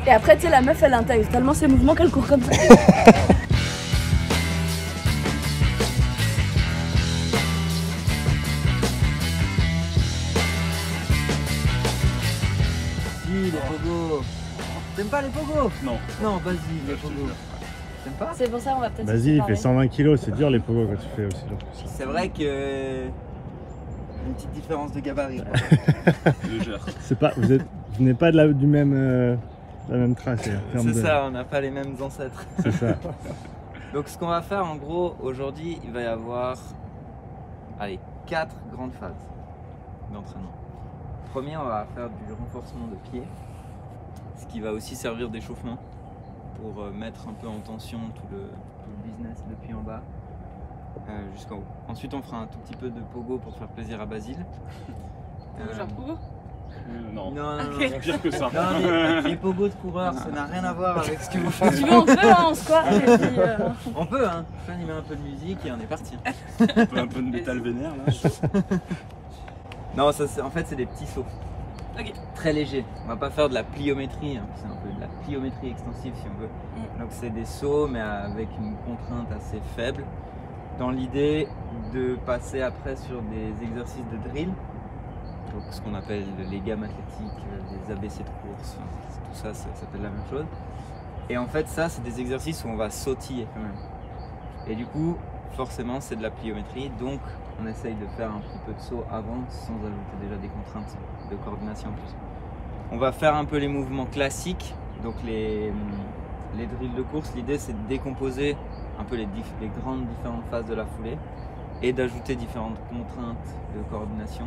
Et après, tu sais, la meuf, elle intègre tellement ses mouvements qu'elle court comme ça. Si, les pogos. T'aimes pas les pogos? Non. Non, vas-y, les pogos. T'aimes pas? C'est pour ça qu'on va peut-être. Vas-y, il fait 120 kg, c'est dur les pogos quand tu fais aussi lourd que ça. C'est vrai que. Une petite différence de gabarit. Légère. C'est pas, vous venez pas de du même, la même trace. C'est ça, on n'a pas les mêmes ancêtres. C'est ça. Donc ce qu'on va faire en gros aujourd'hui, il va y avoir allez, 4 grandes phases d'entraînement. Premier, on va faire du renforcement de pied, ce qui va aussi servir d'échauffement pour mettre un peu en tension tout le business depuis en bas jusqu'en haut. Ensuite, on fera un tout petit peu de pogo pour faire plaisir à Basile. Genre pogo? Non, Non, c'est pire que ça. Non, les pogos de coureurs, ça n'a rien à voir avec ce que vous faites. Tu veux, on peut, hein, on squatte et puis. On peut, hein. Je met un peu de musique et on est parti. Un peu de métal vénère là. Non, ça, en fait, c'est des petits sauts. Ok. Très légers. On va pas faire de la pliométrie, hein. C'est un peu de la pliométrie extensive si on veut. Donc c'est des sauts mais avec une contrainte assez faible. Dans l'idée de passer après sur des exercices de drill. Donc ce qu'on appelle les gammes athlétiques, les ABC de course, enfin, tout ça, ça s'appelle la même chose. Et en fait ça c'est des exercices où on va sautiller quand même. Et du coup forcément c'est de la pliométrie, donc on essaye de faire un petit peu de saut avant sans ajouter déjà des contraintes de coordination en plus. On va faire un peu les mouvements classiques, donc les drills de course, l'idée c'est de décomposer un peu les grandes différentes phases de la foulée et d'ajouter différentes contraintes de coordination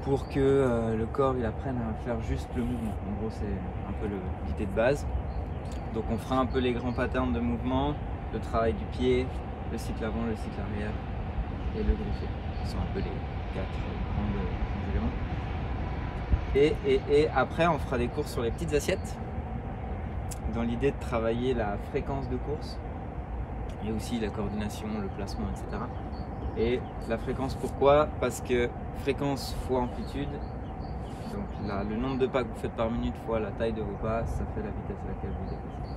pour que le corps il apprenne à faire juste le mouvement. En gros c'est un peu l'idée de base. Donc on fera un peu les grands patterns de mouvement, le travail du pied, le cycle avant, le cycle arrière et le griffier. Ce sont un peu les 4 grands éléments. Et après on fera des courses sur les petites assiettes dans l'idée de travailler la fréquence de course et aussi la coordination, le placement, etc. Et la fréquence, pourquoi? Parce que fréquence fois amplitude, donc là, le nombre de pas que vous faites par minute fois la taille de vos pas, ça fait la vitesse à laquelle vous dépassez.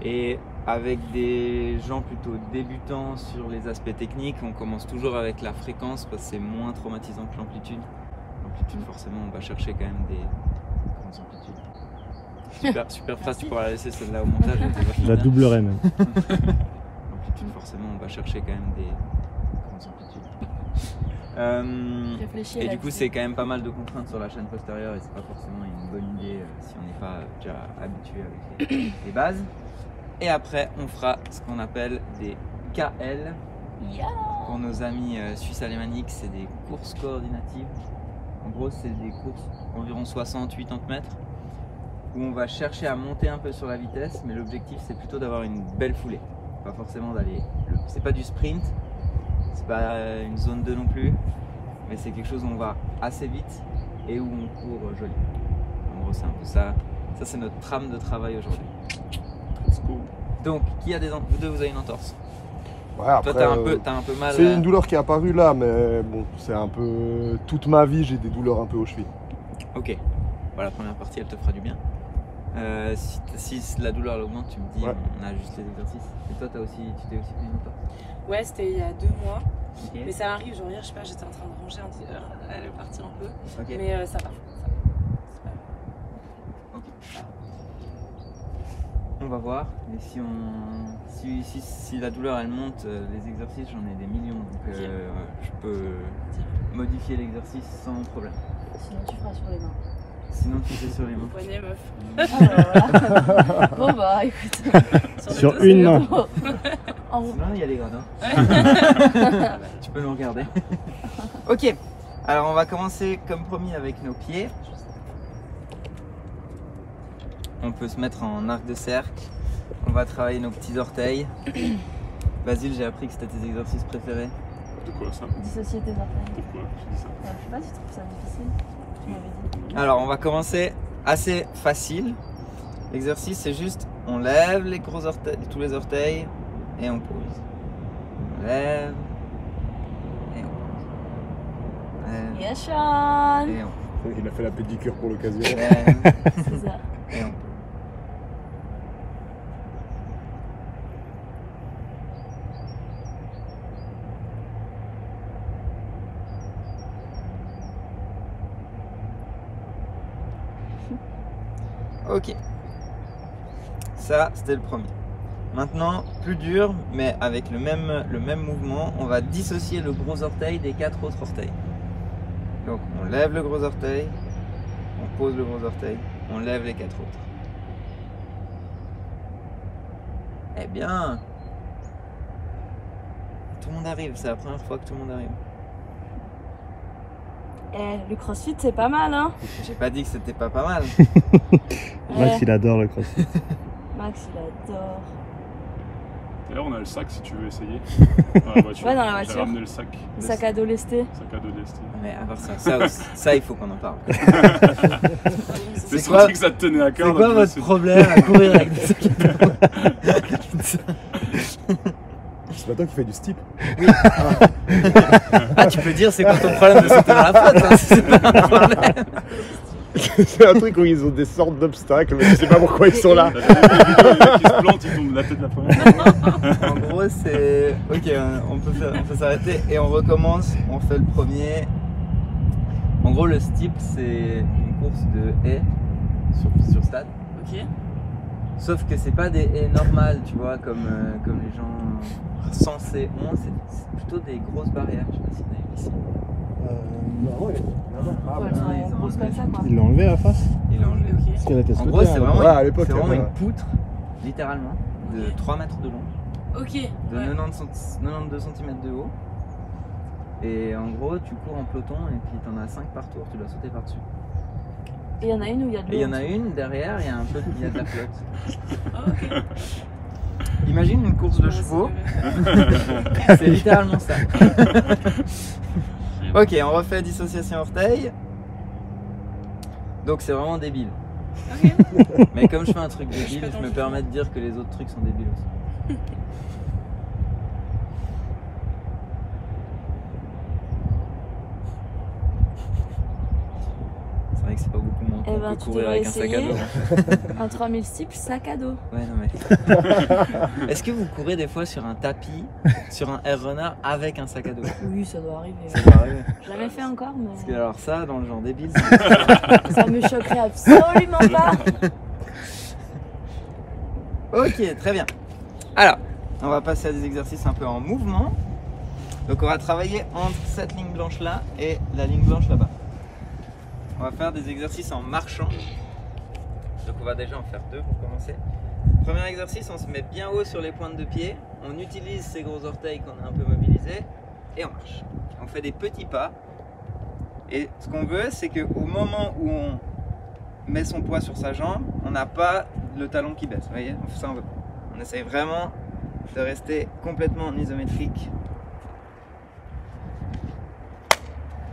Et avec des gens plutôt débutants sur les aspects techniques, on commence toujours avec la fréquence parce que c'est moins traumatisant que l'amplitude. L'amplitude, forcément, on va chercher quand même des grandes amplitudes. Super phrase, tu pourras la laisser celle-là au montage. Je la doublerai même. L'amplitude, forcément, on va chercher quand même des grandes amplitudes. Et du coup, c'est quand même pas mal de contraintes sur la chaîne postérieure et c'est pas forcément une bonne idée si on n'est pas déjà habitué avec les bases. Et après, on fera ce qu'on appelle des KL. Pour nos amis suisses-alémaniques, c'est des courses coordinatives. En gros, c'est des courses environ 60-80 mètres où on va chercher à monter un peu sur la vitesse, mais l'objectif c'est plutôt d'avoir une belle foulée. Pas forcément d'aller. C'est pas du sprint, c'est pas une zone 2 non plus, mais c'est quelque chose où on va assez vite et où on court joli. En gros, c'est un peu ça. Ça, c'est notre trame de travail aujourd'hui. Donc, qui a des entorses? Vous deux, vous avez une entorse. Ouais, après, toi, t'as un peu mal. C'est une douleur qui est apparue là, mais bon, c'est un peu. Toute ma vie, j'ai des douleurs un peu aux chevilles. Ok. Voilà, la première partie, elle te fera du bien. Si la douleur elle augmente, tu me dis, ouais. On ajuste les exercices. Et toi, tu t'es aussi fait une entorse? Ouais, c'était il y a 2 mois. Okay. Mais ça arrive, genre hier, je sais pas, j'étais en train de ranger un petit elle est partie un peu. Okay. Mais ça va. Okay. On va voir. Et si la douleur elle monte, les exercices, j'en ai des millions. Donc je peux modifier l'exercice sans problème. Sinon, tu feras sur les mains. Sinon, tu fais sur les mains. Poignet, meuf. Bon, bah écoute. Sur une main. Sinon, il y a les gradins. Tu peux nous regarder. Ok. Alors, on va commencer comme promis avec nos pieds. On peut se mettre en arc de cercle. On va travailler nos petits orteils. Basile, j'ai appris que c'était tes exercices préférés. De quoi ça? Dissocier tes orteils. Pourquoi tu dis ça? Je sais pas, tu trouves ça difficile? Tu m'avais dit. Alors, on va commencer assez facile. L'exercice, c'est juste, on lève les gros orteils, tous les orteils et on pose. On lève et on pose. Yes, Sean. Et on pose. Il a fait la pédicure pour l'occasion. C'est ça. Et on- Ok. Ça, c'était le premier. Maintenant, plus dur, mais avec le même mouvement, on va dissocier le gros orteil des 4 autres orteils. Donc, on lève le gros orteil, on pose le gros orteil, on lève les 4 autres. Eh bien, tout le monde arrive, c'est la première fois que tout le monde arrive. Le crossfit, c'est pas mal, hein. J'ai pas dit que c'était pas mal. Max, il adore le crossfit. Max, il adore. D'ailleurs, on a le sac si tu veux essayer. Dans la voiture. Ouais, dans la voiture. J'ai ramené le sac. Le sac à dos lesté. Sac à dos lesté. Mais à part ça, il faut qu'on en parle. C'est quoi- senti que ça te tenait à cœur. C'est quoi donc votre c'est- problème à courir avec des sacs à dos? C'est pas toi qui fais du steep? Ah, tu peux dire c'est quoi ton problème de sauter dans la flotte, hein, si c'est pas un problème. C'est un truc où ils ont des sortes d'obstacles, mais je sais pas pourquoi ils sont là. T'as jamais vu les vidéos, les mecs qui se plantent, ils tombent de la tête la première. En gros, c'est. Ok, on peut s'arrêter et on recommence. On fait le premier. En gros, le steep, c'est une course de haies sur stade. Ok. Sauf que c'est pas des haies normales, tu vois, comme les gens censés ont. C'est plutôt des grosses barrières. Je sais pas si on a vu ici. Ouais, elles sont grosses comme ça, quoi. Il l'a enlevé à la face? Il a enlevé. Parce qu'elle était En sautée, gros, c'est hein. vraiment, Ouais, à l'époque, c'est vraiment ouais. une poutre, littéralement, de 3 mètres de long, Ok. de 92 cm de haut. Et en gros, tu cours en peloton et puis t'en as 5 par tour, tu dois sauter par-dessus. Et il y en a une où il y a de l'eau. Et il y en a une derrière, il y a un peu il y a de la flotte. Ah, ok. Imagine une course de chevaux, c'est littéralement ça. Ok, on refait dissociation orteil. Donc c'est vraiment débile. Ok. Mais comme je fais un truc débile, je me permets de dire que les autres trucs sont débiles aussi. C'est vrai que c'est pas beaucoup moins Eh qu'on ben, peut tu courir devrais avec un sac à dos. essayer. Un 3000 steeps, sac à dos. Ouais, non mais. Est-ce que vous courez des fois sur un tapis, sur un air runner avec un sac à dos? Oui, ça doit arriver. Ça doit arriver. Jamais fait encore, Parce que mais alors ça, dans le genre débile, ça me choquerait absolument pas. Ok, très bien. Alors, on va passer à des exercices un peu en mouvement. Donc on va travailler entre cette ligne blanche là et la ligne blanche là-bas. On va faire des exercices en marchant. Donc on va déjà en faire 2 pour commencer. Premier exercice, on se met bien haut sur les pointes de pied. On utilise ces gros orteils qu'on a un peu mobilisés et on marche. On fait des petits pas. Et ce qu'on veut, c'est qu'au moment où on met son poids sur sa jambe, on n'a pas le talon qui baisse. Vous voyez, ça on veut pas. On essaye vraiment de rester complètement en isométrique.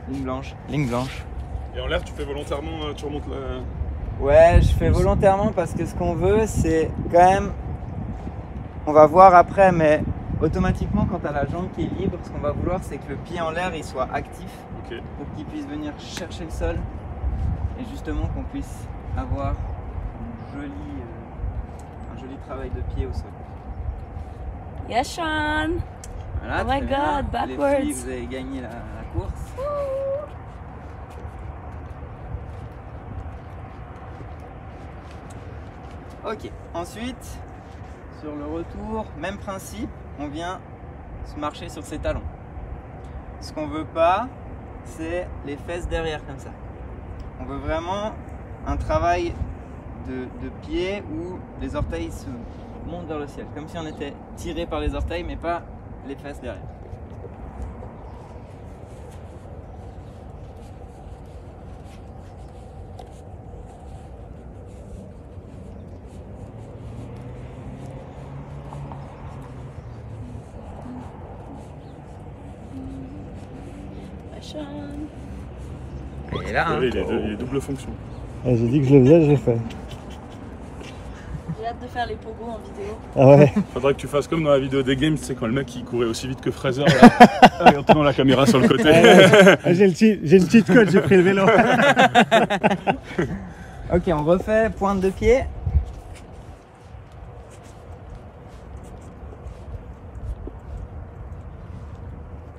Ligne blanche, ligne blanche. Et en l'air, tu fais volontairement, tu remontes la. Ouais, je fais volontairement parce que ce qu'on veut, c'est quand même, on va voir après, mais automatiquement quand tu as la jambe qui est libre, ce qu'on va vouloir, c'est que le pied en l'air, il soit actif Ok. pour qu'il puisse venir chercher le sol et justement qu'on puisse avoir un joli travail de pied au sol. Yes, Sean. Voilà, Oh my très bien. God, Les backwards. filles, vous avez gagné la course. Ok, ensuite, sur le retour, même principe, on vient se marcher sur ses talons. Ce qu'on veut pas, c'est les fesses derrière comme ça. On veut vraiment un travail de pied où les orteils se montent vers le ciel, comme si on était tiré par les orteils, mais pas les fesses derrière. Sean. Et là, hein, Il est double fonction. Ah, j'ai dit que je le faisais, je l'ai fait. J'ai hâte de faire les pogos en vidéo. Ah ouais. Faudrait que tu fasses comme dans la vidéo des games, c'est quand le mec il courait aussi vite que Fraser là, en tenant la caméra sur le côté. J'ai le cheat code, j'ai pris le vélo. Ok, on refait pointe de pied.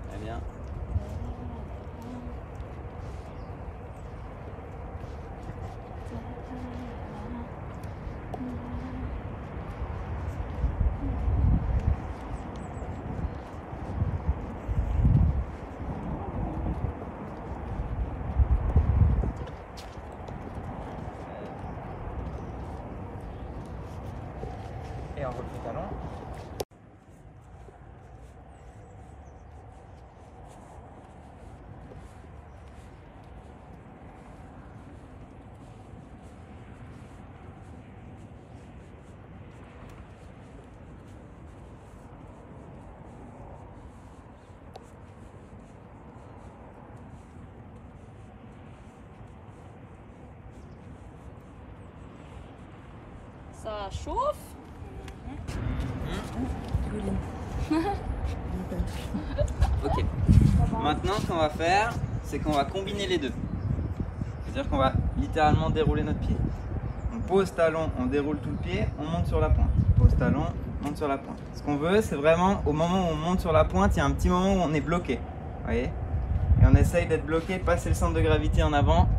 Très bien. Et on refait le talon. Ça chauffe. Ok. Maintenant, ce qu'on va faire, c'est qu'on va combiner les deux. C'est-à-dire qu'on va littéralement dérouler notre pied. On pose talon, on déroule tout le pied, on monte sur la pointe. Pose talon, monte sur la pointe. Ce qu'on veut, c'est vraiment au moment où on monte sur la pointe, il y a un petit moment où on est bloqué. Vous voyez? Et on essaye d'être bloqué, passer le centre de gravité en avant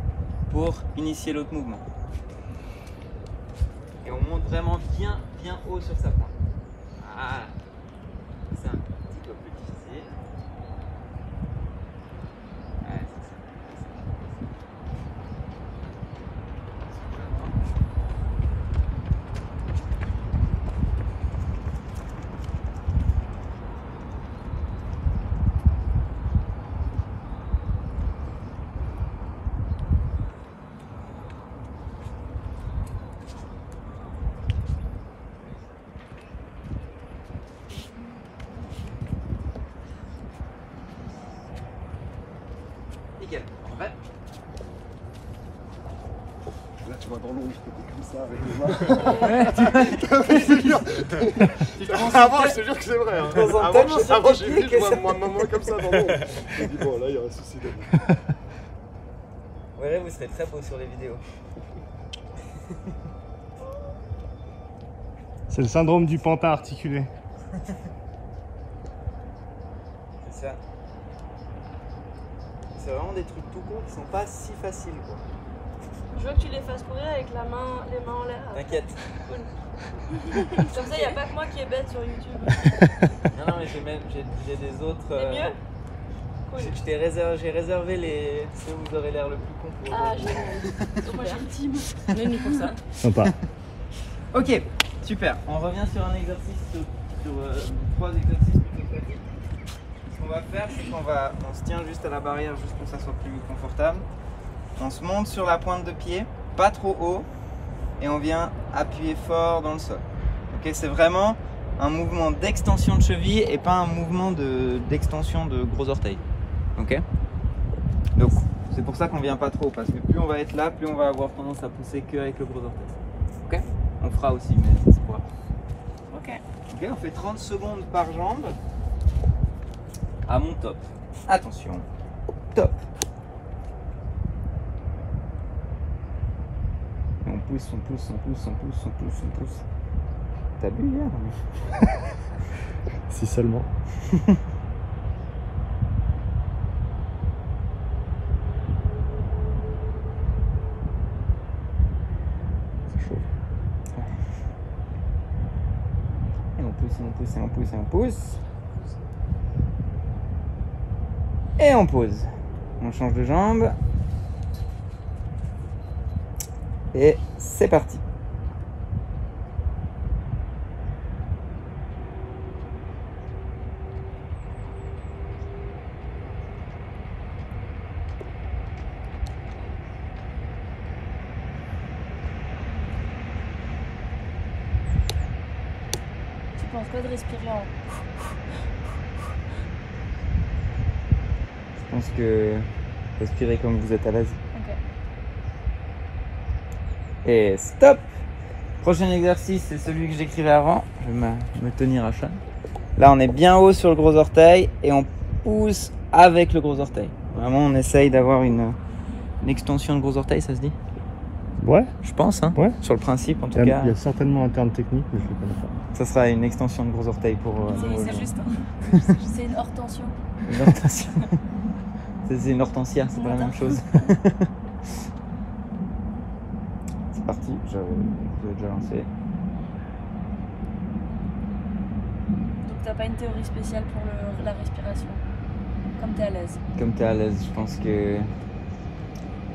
pour initier l'autre mouvement. Et on monte vraiment bien haut sur sa pointe. Voilà. C'est un petit peu plus difficile. Ouais, c'est ça. Nickel, on refait. Là, tu vois, dans l'ombre, je peux comme ça avec les mains. Ouais, C'est dur. Avant, je te jure que c'est vrai. Hein. Avant, j'ai vu ma maman comme ça dans l'ombre. Je me dis, bon, là, il y a un souci là. Ouais, vous serez très beau sur les vidéos. C'est le syndrome du pantin articulé. C'est ça. C'est vraiment des trucs tout courts qui sont pas si faciles, quoi. Je veux que tu les fasses courir avec les mains en l'air. T'inquiète. Comme ça, il n'y a pas que moi qui est bête sur YouTube. Non, mais j'ai des autres. C'est mieux? Cool. J'ai réservé les ceux où vous aurez l'air le plus con pour Ah, aujourd'hui. génial. Moi, j'ai le team. On est venu pour ça. Sympa. Ok, super. On revient sur un exercice, sur 3 exercices plutôt pratiques. Ce qu'on va faire, c'est on se tient juste à la barrière, juste pour que ça soit plus confortable. On se monte sur la pointe de pied, pas trop haut, et on vient appuyer fort dans le sol. Ok, c'est vraiment un mouvement d'extension de cheville et pas un mouvement d'extension de gros orteils. Ok. Donc c'est pour ça qu'on vient pas trop, parce que plus on va être là, plus on va avoir tendance à pousser que avec le gros orteil. Ok. On fera aussi, mais c'est pour après. Ok. Ok, on fait 30 secondes par jambe. À mon top. Attention. Top. Et on pousse, on pousse, on pousse, on pousse, on pousse, on pousse. T'as bu hier? Si seulement. C'est chaud. Et on pousse, on pousse, et on pousse, et on pousse. Et on pose. On change de jambe. Et c'est parti. Tu penses quoi de respirer en... Je pense que respirez comme vous êtes à l'aise. Ok. Et stop. Prochain exercice, c'est celui que j'écrivais avant. Je vais me tenir à chaque. Là, on est bien haut sur le gros orteil et on pousse avec le gros orteil. Vraiment, on essaye d'avoir une extension de gros orteil, ça se dit? Ouais. Je pense, hein. Ouais. Sur le principe, en tout Il y cas. a certainement un terme technique, mais je ne le connais pas. Ça sera une extension de gros orteil pour. C'est juste. C'est une hortension. Une hortensia. C'est une hortensia, c'est pas la même chose. C'est parti, je vais déjà lancé. Donc t'as pas une théorie spéciale pour la respiration? Comme t'es à l'aise. Comme tu es à l'aise, je pense que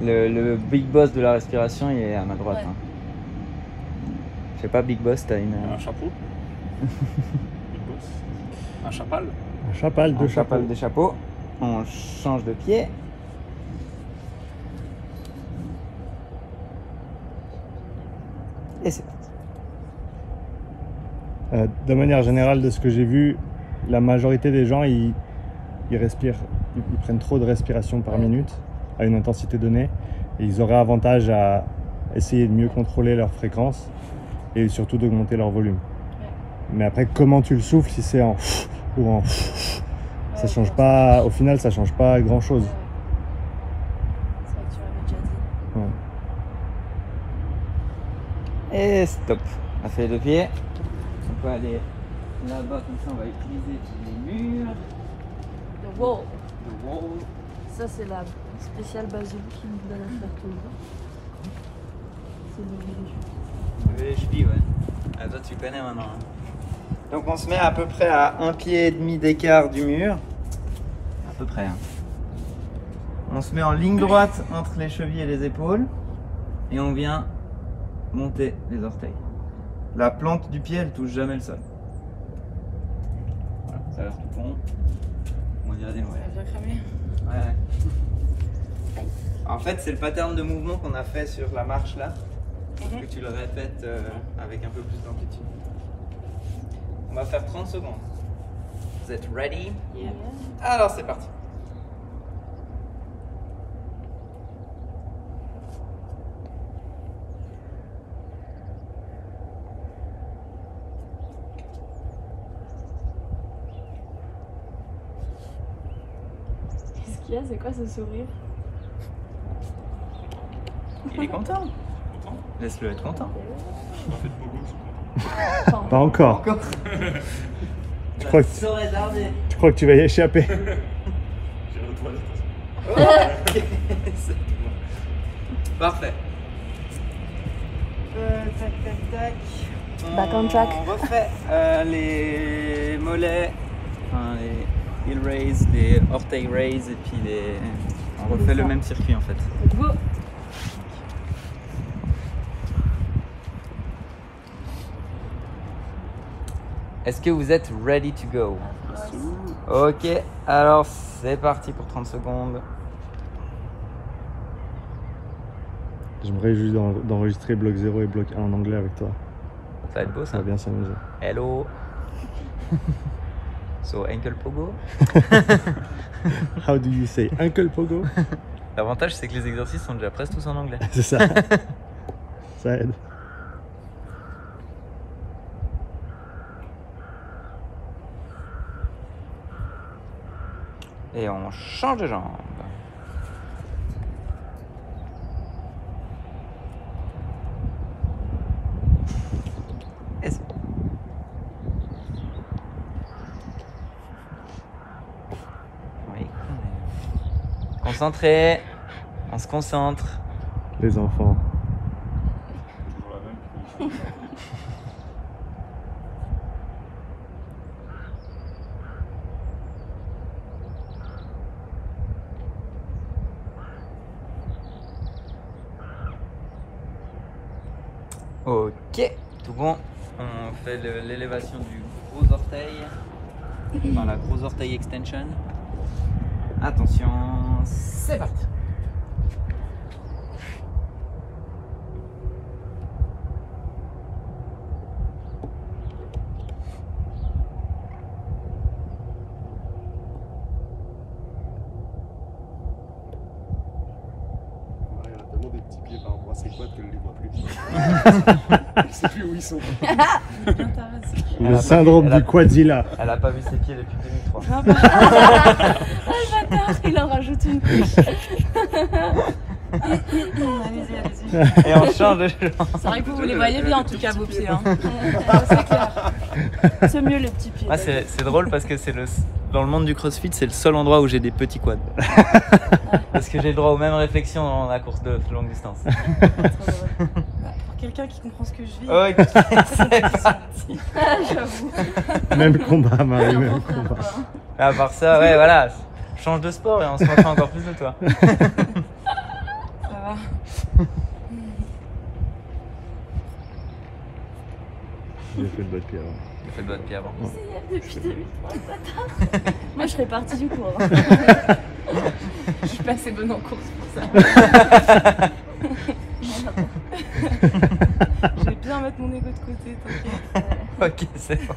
le big boss de la respiration il est à ma droite. Ouais. Hein. Je sais pas, big boss, t'as une. Un chapeau. Big boss. Un chapal. Un chapal, deux chapeaux. Des chapeaux. On change de pied. Et c'est parti. De manière générale, de ce que j'ai vu, la majorité des gens, ils respirent, ils prennent trop de respiration par minute à une intensité donnée, et ils auraient avantage à essayer de mieux contrôler leur fréquence et surtout d'augmenter leur volume. Mais après, comment tu le souffles, si c'est en ou en ça change pas. Au final, ça change pas grand chose. C'est vrai que tu l'avais déjà dit. Et stop. On a fait les deux pieds. On peut aller là-bas, comme ça on va utiliser les murs. The wall. The wall. Ça, c'est la spéciale basilic qui nous donne à faire tout le temps. C'est le VHP, ouais. Ah, toi tu connais maintenant. Hein. Donc on se met à peu près à 1,5 pied d'écart du mur. À peu près. Hein. On se met en ligne droite entre les chevilles et les épaules. Et on vient monter les orteils. La plante du pied, elle touche jamais le sol. Voilà, ça a l'air tout con. On dirait des noix. Ça a bien cramé. Ouais. En fait, c'est le pattern de mouvement qu'on a fait sur la marche là. Sauf que tu le répètes avec un peu plus d'amplitude. On va faire 30 secondes. Vous êtes ready? Yeah. Alors c'est parti. Qu'est-ce qu'il y a? C'est quoi ce sourire? Il est content. Laisse-le être content. Pas encore. Encore. Je crois que saurais tarder. tu crois que tu vas y échapper. Parfait. Tac, tac, tac. Back on track. On refait les mollets, enfin, les heel raise, les orteils raise et puis les. On refait le même circuit en fait. Go. Est-ce que vous êtes ready to go? Ok, alors c'est parti pour 30 secondes. Je me réjouis d'enregistrer bloc 0 et bloc 1 en anglais avec toi. Ça va être beau Ça ça. va bien s'amuser. Hello. So, Uncle Pogo. How do you say Uncle Pogo? L'avantage c'est que les exercices sont déjà presque tous en anglais. C'est ça. Ça aide. Et on change de jambe. Et c'est bon. Oui. Concentré. On se concentre. Les enfants. Toujours la même. Ok, tout bon. On fait l'élévation du gros orteil. Enfin, la gros orteil extension. Attention, c'est parti. Il y en a tellement des petits pieds par rapport à ses quads qu'elle les voit plus. Je sais plus où ils sont. Le syndrome du Quadzilla. Elle a pas vu ses pieds depuis 2003. Ah le bâtard, il en rajoute une couche. Allez-y, allez-y. Et on change de genre. C'est vrai que vous les voyez bien en tout cas vos pieds. Hein. C'est clair. C'est mieux les petits pieds. Ah, c'est drôle parce que c'est dans le monde du crossfit, c'est le seul endroit où j'ai des petits quads. Parce que j'ai le droit aux mêmes réflexions dans la course de longue distance. Pour quelqu'un qui comprend ce que je vis. Oh, écoute, c'est parti. J'avoue. Même combat, Marie, même combat. À part ça, ouais, voilà. Change de sport et on se moquera encore plus de toi. Ça va. J'ai fait le doigt de pied avant. J'ai fait le doigt de pied avant. Depuis 2003, le bâtard. Moi je fais partie du cours. Hein. Je suis pas assez bonne en course pour ça. Je vais bien mettre mon ego de côté, t'inquiète. Ok, c'est bon.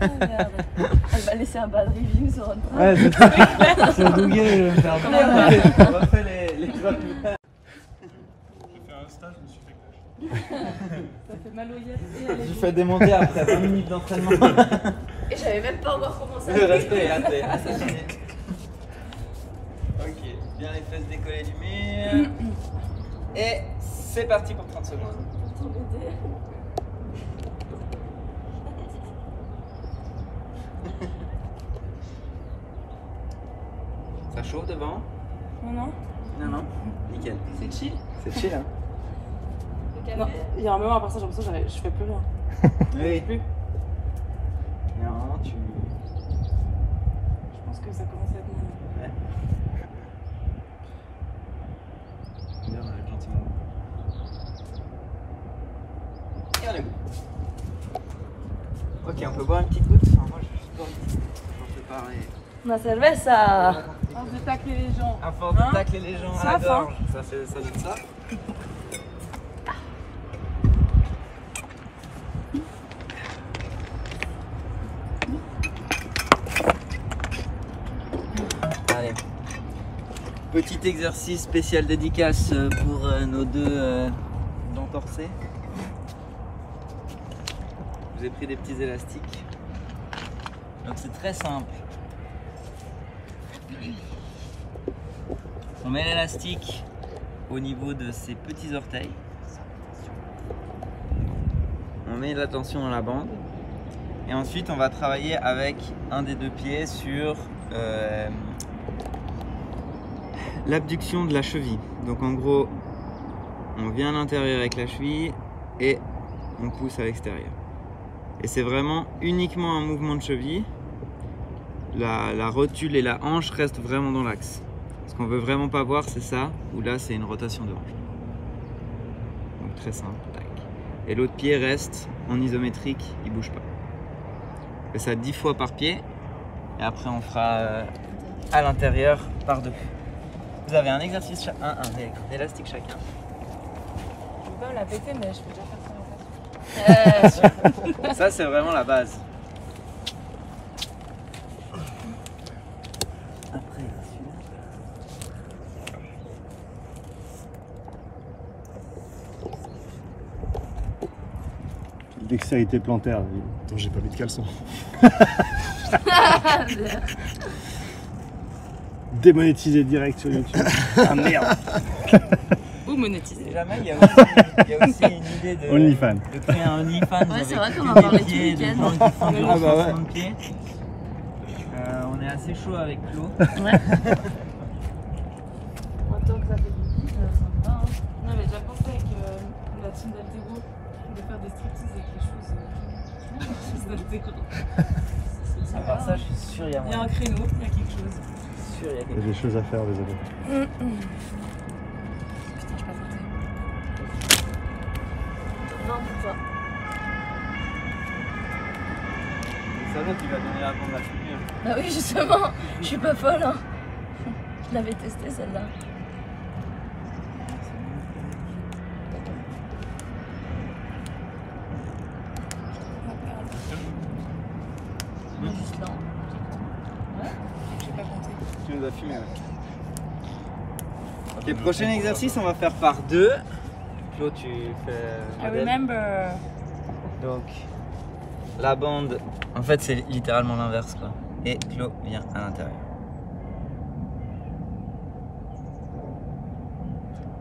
Oh, merde. Elle va laisser un bad review sur un Ouais, c'est clair. Sur Google, je vais me faire On refait les J'ai fait un stage, je me suis fait clash. Ça fait mal aux yeux et à J'ai l'ego. fait démonter après 20 minutes d'entraînement. Et j'avais même pas encore commencé à Le respect est assassiné. Ok, bien les fesses décollées du mur. Et c'est parti pour 30 secondes. Pour t'aider. Ça chauffe devant? Non, non. Non, non. Nickel. C'est chill. C'est chill, hein? Non, il y a un moment à part ça, j'ai l'impression que je fais plus rien. Oui. Plus. Non, tu. Je pense que ça commence à être mon. Ouais. Bien, gentiment. Et on est bon. Ok, on peut boire une petite goutte. Enfin, moi, je suis pas. J'en fais parler. Una cerveza. On veut tacler les gens. À force de tacler les gens à la Soif, hein. gorge, ça donne ça. Allez. Petit exercice spécial dédicace pour nos deux dents torsées. Je vous ai pris des petits élastiques. Donc c'est très simple. On met l'élastique au niveau de ses petits orteils. On met la tension dans la bande. Et ensuite on va travailler avec un des deux pieds sur l'abduction de la cheville. Donc en gros, on vient à l'intérieur avec la cheville et on pousse à l'extérieur. Et c'est vraiment uniquement un mouvement de cheville. La rotule et la hanche restent vraiment dans l'axe. Ce qu'on veut vraiment pas voir, c'est ça, où là c'est une rotation de hanche. Donc très simple. Tac. Et l'autre pied reste en isométrique, il bouge pas. On fait ça 10 fois par pied. Et après on fera à l'intérieur par deux. Vous avez un exercice, un élastique chacun. Je peux pas me la péter, mais je peux déjà faire ça en fait. Ça c'est vraiment la base. Après, celui-là. Dextérité plantaire. Attends, j'ai pas mis de caleçon. Démonétisé direct sur YouTube. Ah merde. Ou monétiser. Jamais, il y a aussi une idée de, OnlyFans. de créer un OnlyFans. Ouais, c'est avec vrai qu'on en que des parlait tout pieds, le de week-end. gens qui font du Ah bah ouais. renforcement de pieds. On est assez chaud avec Flo. Ouais. Tant que ça fait du bien, ça va. Hein. Non, mais j'ai déjà pensé avec la team d'Altego de faire des striptease avec les choses d'Altego. À part ça, je suis sûr qu'il y a Il y a moyen. un créneau, il y a quelque chose. Je suis sûr, il y a Il y quelque a des choses à faire, désolé. Putain, je peux pas compter. 20 pour toi. Ça va, tu vas donner la bande à cheville. Bah oui, justement, je suis pas folle. Hein. Je l'avais testée celle-là. Juste là. Ouais, j'ai pas compté. Tu nous as fumé, ouais. Les prochains exercices, on va faire par 2. Claude, tu fais. I remember. Donc, la bande, en fait, c'est littéralement l'inverse, quoi. Et Claude vient à l'intérieur.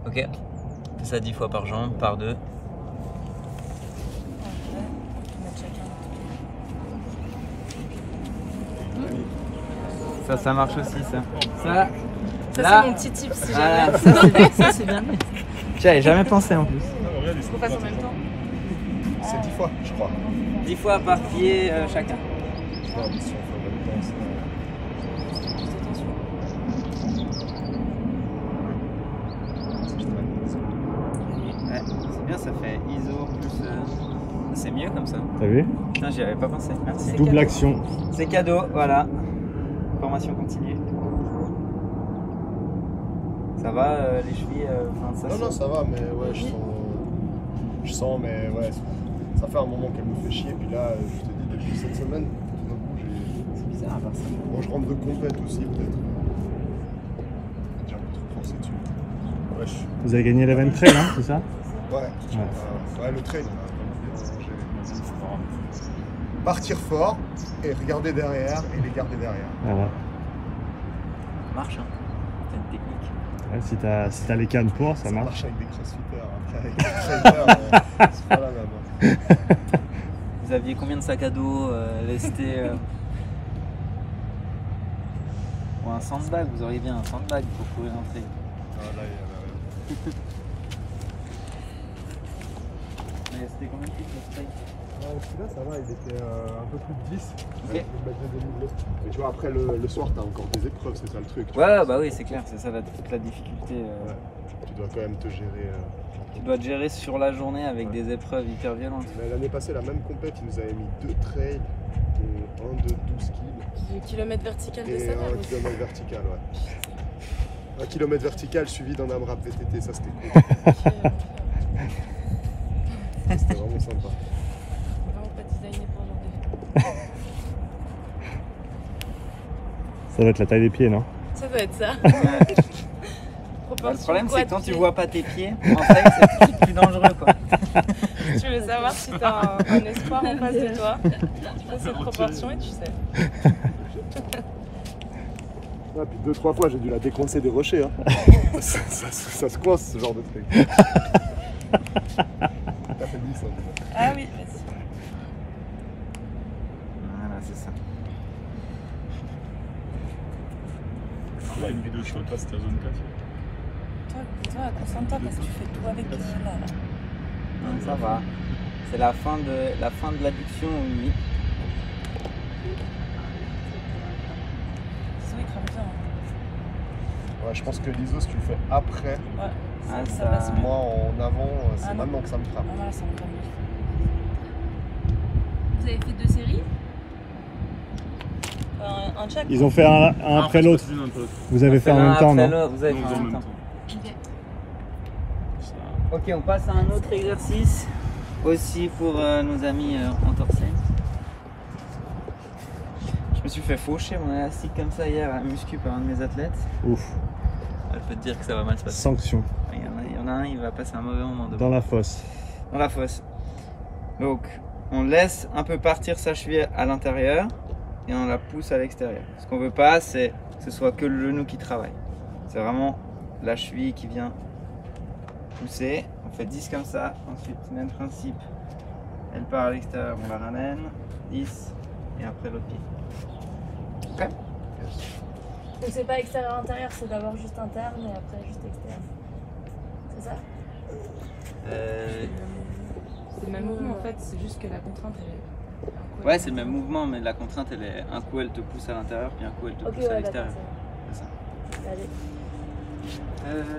Ok. Fais ça 10 fois par jambe, par 2. Ça marche aussi, ça. Ça Ça, là, c'est mon petit tip si voilà, jamais. ça c'est bien. J'avais jamais pensé en plus. Faut pas en même temps. C'est 10 fois, je crois. 10 fois par pied chacun. Non, mais si on fait en même temps, Ouais, c'est bien, ça fait ISO plus. C'est mieux comme ça. T'as vu? Putain, j'y avais pas pensé. Merci. Double action. C'est cadeau, voilà. Formation continue. Ça va les chevilles ça Non, ça va, mais ouais, je sens, mais ouais, ça fait un moment qu'elle me fait chier. Puis là, je te dis, depuis cette semaine, tout d'un coup, C'est bizarre à part ça. bon, je rentre de compète aussi, peut-être. J'ai un peu trop forcé dessus. Wesh. Vous avez gagné l'event trail, hein, c'est ça? Ouais. Ouais. Ouais, le trail, on a vraiment bien mangé. Partir fort et regarder derrière et les garder derrière. Voilà. Ça marche, hein. C'est une technique. Ouais, si t'as les cannes pour, ça marche. avec des crossfitters. Après, avec des trailers, c'est pas la même. Vous aviez combien de sacs à dos lestés ou un sandbag? Vous auriez bien un sandbag pour courir un trail. Ah, là, il y a C'était combien de pieds le trail? celui-là, ça va, il était un peu plus de 10. Ok. Avec le badge de dénivelé. Mais tu vois, après le soir, t'as encore des épreuves, c'est ça le truc. tu Ouais, vois. bah oui, c'est clair, c'est ça la difficulté. Ouais. Tu dois quand même te gérer. Tu dois te gérer sur la journée avec Ouais. des épreuves hyper violentes. Mais l'année passée, la même compète, ils nous avaient mis 2 trails, dont un de 12 kills Le kilomètre vertical de et sa mère un aussi. kilomètre vertical. Ouais. Un kilomètre vertical suivi d'un AMRAP VTT, ça c'était cool. C'était vraiment sympa. Vraiment pas designé pour aujourd'hui. Ça doit être la taille des pieds, non? Ça doit être ça. Bah, le problème, c'est que quand tu vois pas tes pieds, en fait, c'est tout de suite plus dangereux, quoi. Tu veux savoir si t'as un espoir en face de toi. Tu fais cette proportion et tu sais. Ouais, puis 2-3 fois, j'ai dû la décoincer des rochers. Hein. ça se coince, ce genre de truc. T'as fait 10, hein, déjà. Ah oui, vas-y. Voilà, c'est ça. Là, une vidéo, je sais pas si t'as zone 4. Toi, concentre-toi parce que tu fais tout avec là. Non, ça va. C'est la fin de l'adduction au uni. Sinon, il crame bien. Ouais, je pense que l'ISO, si tu le fais après, Ouais, Ah, ça ça- passe mieux. moi en avant, c'est Ah non. maintenant que ça me frappe. Ah, voilà, ça me crame mieux. Vous avez fait 2 séries? Un check. Ils ont fait un après l'autre. Vous avez fait en même temps, non? Vous avez fait en même temps. Ok, on passe à un autre exercice, aussi pour nos amis en torsade. Je me suis fait faucher mon élastique comme ça hier à muscu par un de mes athlètes. Ouf. Elle peut te dire que ça va mal se passer. Sanction. Il y en a un, il va passer un mauvais moment devant. Dans la fosse. Dans la fosse. Donc, on laisse un peu partir sa cheville à l'intérieur et on la pousse à l'extérieur. Ce qu'on veut pas, c'est que ce soit que le genou qui travaille. C'est vraiment la cheville qui vient pousser. On fait 10 comme ça. Ensuite, même principe. Elle part à l'extérieur, on la ramène. 10 et après l'autre pied. Ok? Donc c'est pas extérieur-intérieur, c'est d'abord juste interne et après juste externe. C'est ça? C'est le même mouvement en fait, c'est juste que la contrainte elle est. Ouais, c'est le même mouvement, mais la contrainte, elle est un coup elle te pousse à l'intérieur, puis un coup elle te Ok, pousse à ouais, l'extérieur. d'accord. C'est ça. Allez.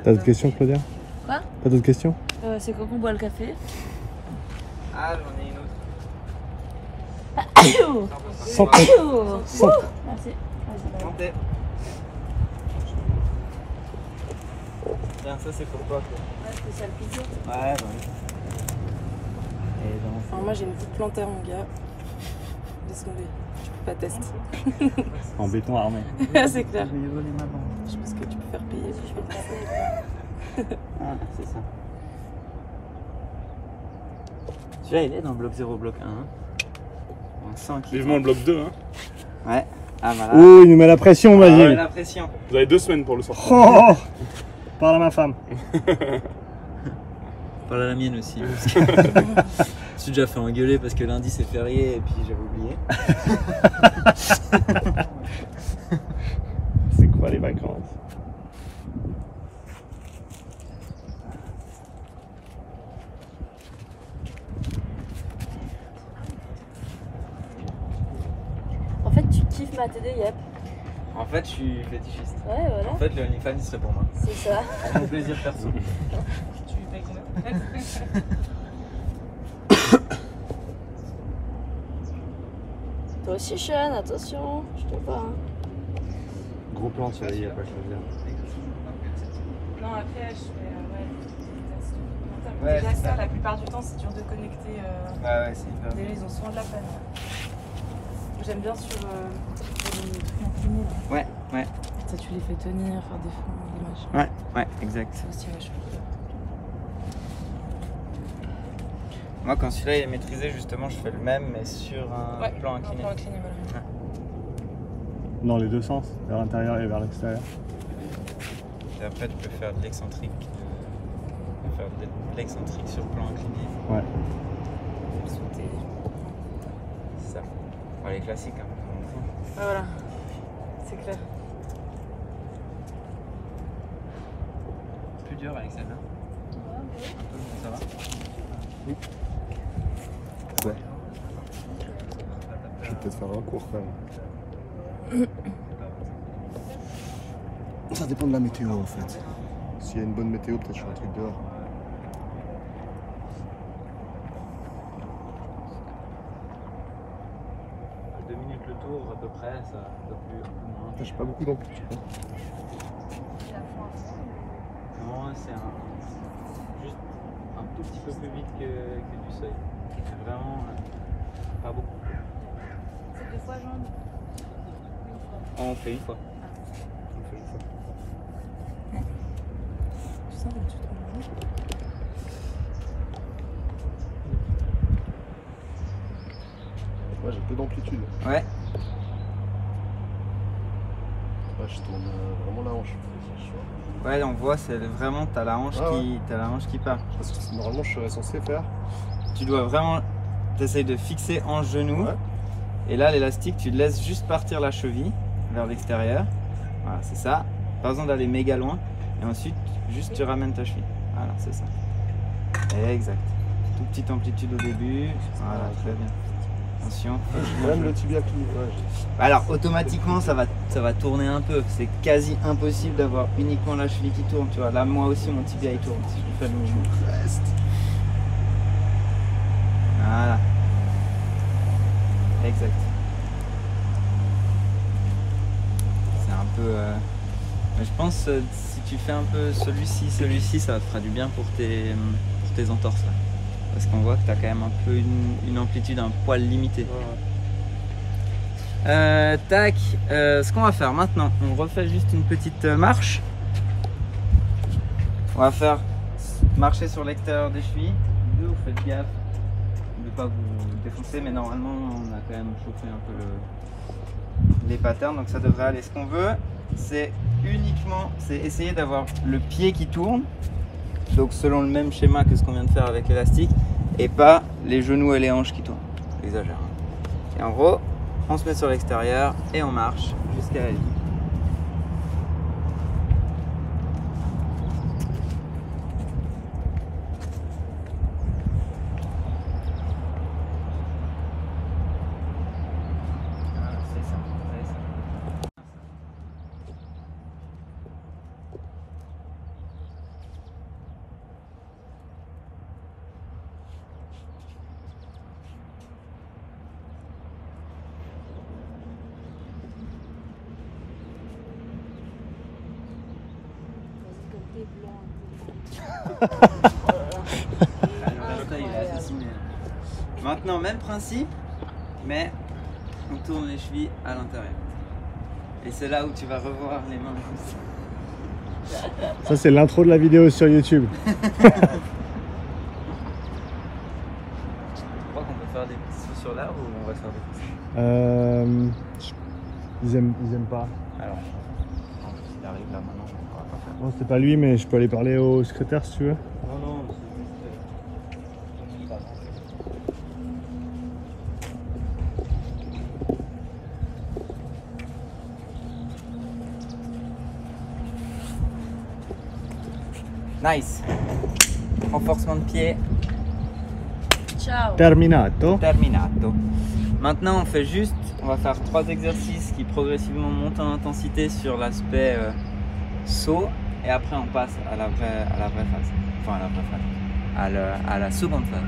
T'as d'autres questions, Claudia? Quoi? T'as d'autres questions? C'est quand on boit le café. Ah, j'en ai une autre. Santé. Merci. Santé. Vas-y, vas-y. Santé. Tiens, ça c'est pour toi. Ouais, spécial pizza. Ouais, bah oui. Et Alors moi j'ai une petite plantaire mon gars. Laisse tomber. Tu peux pas tester. En béton armé. C'est clair. Je vais voler ma bande. Je pense que tu peux faire payer. Ah, c'est ça. Celui-là, il est dans le bloc 0, bloc 1. On sent qu'il Vivement le bloc 2. Hein. Ouais. Ah, voilà. Oh, il nous met la pression, Ah, vas-y. ouais, la pression. Vous avez 2 semaines pour le sortir. Oh, parle à ma femme. Parle à la mienne aussi. Parce que je suis déjà fait engueuler parce que lundi c'est férié et puis j'avais oublié. C'est quoi les vacances? En fait, tu kiffes ma TD, yep. En fait, je suis fétichiste. Ouais, voilà. En fait, le OnlyFans il serait pour moi. C'est ça. Mon plaisir perso. Tu payes combien? Toi aussi, Sean, attention. Je te vois. Hein. Gros plan sur il y a pas que je veux dire. Non, après, je fais des tests. Ouais, Déjà, c'est ça, ça. la plupart du temps, c'est dur de connecter. Ah ouais, c'est hyper. Déjà, ils ont souvent de la peine. J'aime bien sur les trucs inclinés. Là. Ouais, ouais, Ça, tu les fais tenir, faire des fonds, des machins. ouais, exact. Ça aussi, vachement cool. Moi, quand celui-là il est maîtrisé, justement, je fais le même, mais sur un Ouais, plan un incliné. plan incliné, voilà. Dans les deux sens, vers l'intérieur et vers l'extérieur. Et après, tu peux faire de l'excentrique. Faire de l'excentrique sur plan incliné. Ouais. Sauter. C'est ça. Enfin, les classiques, hein. Ah, voilà, c'est clair. Plus dur avec celle-là. Ça va? Ouais. Je vais peut-être faire un cours quand même. Ça dépend de la météo en fait. S'il y a une bonne météo, peut-être je fais un truc dehors. À 2 minutes le tour, à peu près, ça doit plus un peu moins. J'ai pas beaucoup d'amplitude. Non, c'est juste un tout petit peu plus vite que du seuil. C'est vraiment pas beaucoup. C'est 2 fois jambes. On fait une fois. Tu sens que tu te rends Ouais, j'ai peu d'amplitude. Ouais. Ouais, je tourne vraiment la hanche. Ouais, on voit, c'est vraiment, t'as la hanche Ah t'as la hanche qui part. Parce que normalement, je serais censé faire. Tu dois vraiment, t'essayes de fixer hanche-genou. Ouais. Et là, l'élastique, tu laisses juste partir la cheville vers l'extérieur. Voilà, c'est ça. Pas besoin d'aller méga loin. Et ensuite, juste tu ramènes ta cheville. Voilà, c'est ça. Exact. Toute petite amplitude au début. Voilà, très bien. Attention. Même le tibia qui. Ouais, Alors, automatiquement, ça va tourner un peu. C'est quasi impossible d'avoir uniquement la cheville qui tourne. Tu vois, là, moi aussi, mon tibia il tourne. Si je fais le mouvement. Voilà. Exact. C'est un peu. Mais je pense si tu fais un peu celui-ci, ça te fera du bien pour tes entorses là. Parce qu'on voit que tu as quand même un peu une amplitude un poil limitée. Tac, ce qu'on va faire maintenant, on refait juste une petite marche. On va faire marcher sur l'extérieur des chevilles. Vous faites gaffe de ne pas vous défoncer, mais normalement on a quand même chauffé un peu les patterns, donc ça devrait aller. Ce qu'on veut, c'est essayer d'avoir le pied qui tourne, donc selon le même schéma que ce qu'on vient de faire avec l'élastique, et pas les genoux et les hanches qui tournent. J'exagère. Et en gros, on se met sur l'extérieur et on marche jusqu'à la ligne. Voilà, c'est ça, c'est ça. Comme t'es blanc. Il est assassiné. Maintenant, même principe, mais on tourne les chevilles à l'intérieur. Et c'est là où tu vas revoir les mains. Ça, c'est l'intro de la vidéo sur YouTube. Je crois qu'on peut faire des petits sauts sur l'arbre ou on va faire des petits. Ils aiment pas. Alors, s'il arrive là maintenant, on va pas faire. Non, c'est pas lui, mais je peux aller parler au secrétaire si tu veux. Non, non, c'est nice. Renforcement de pied. Ciao. Terminato. Terminato. Maintenant, on va faire 3 exercices qui progressivement montent en intensité sur l'aspect saut, et après on passe à la vraie phase. Enfin, à la vraie phase. À la seconde phase.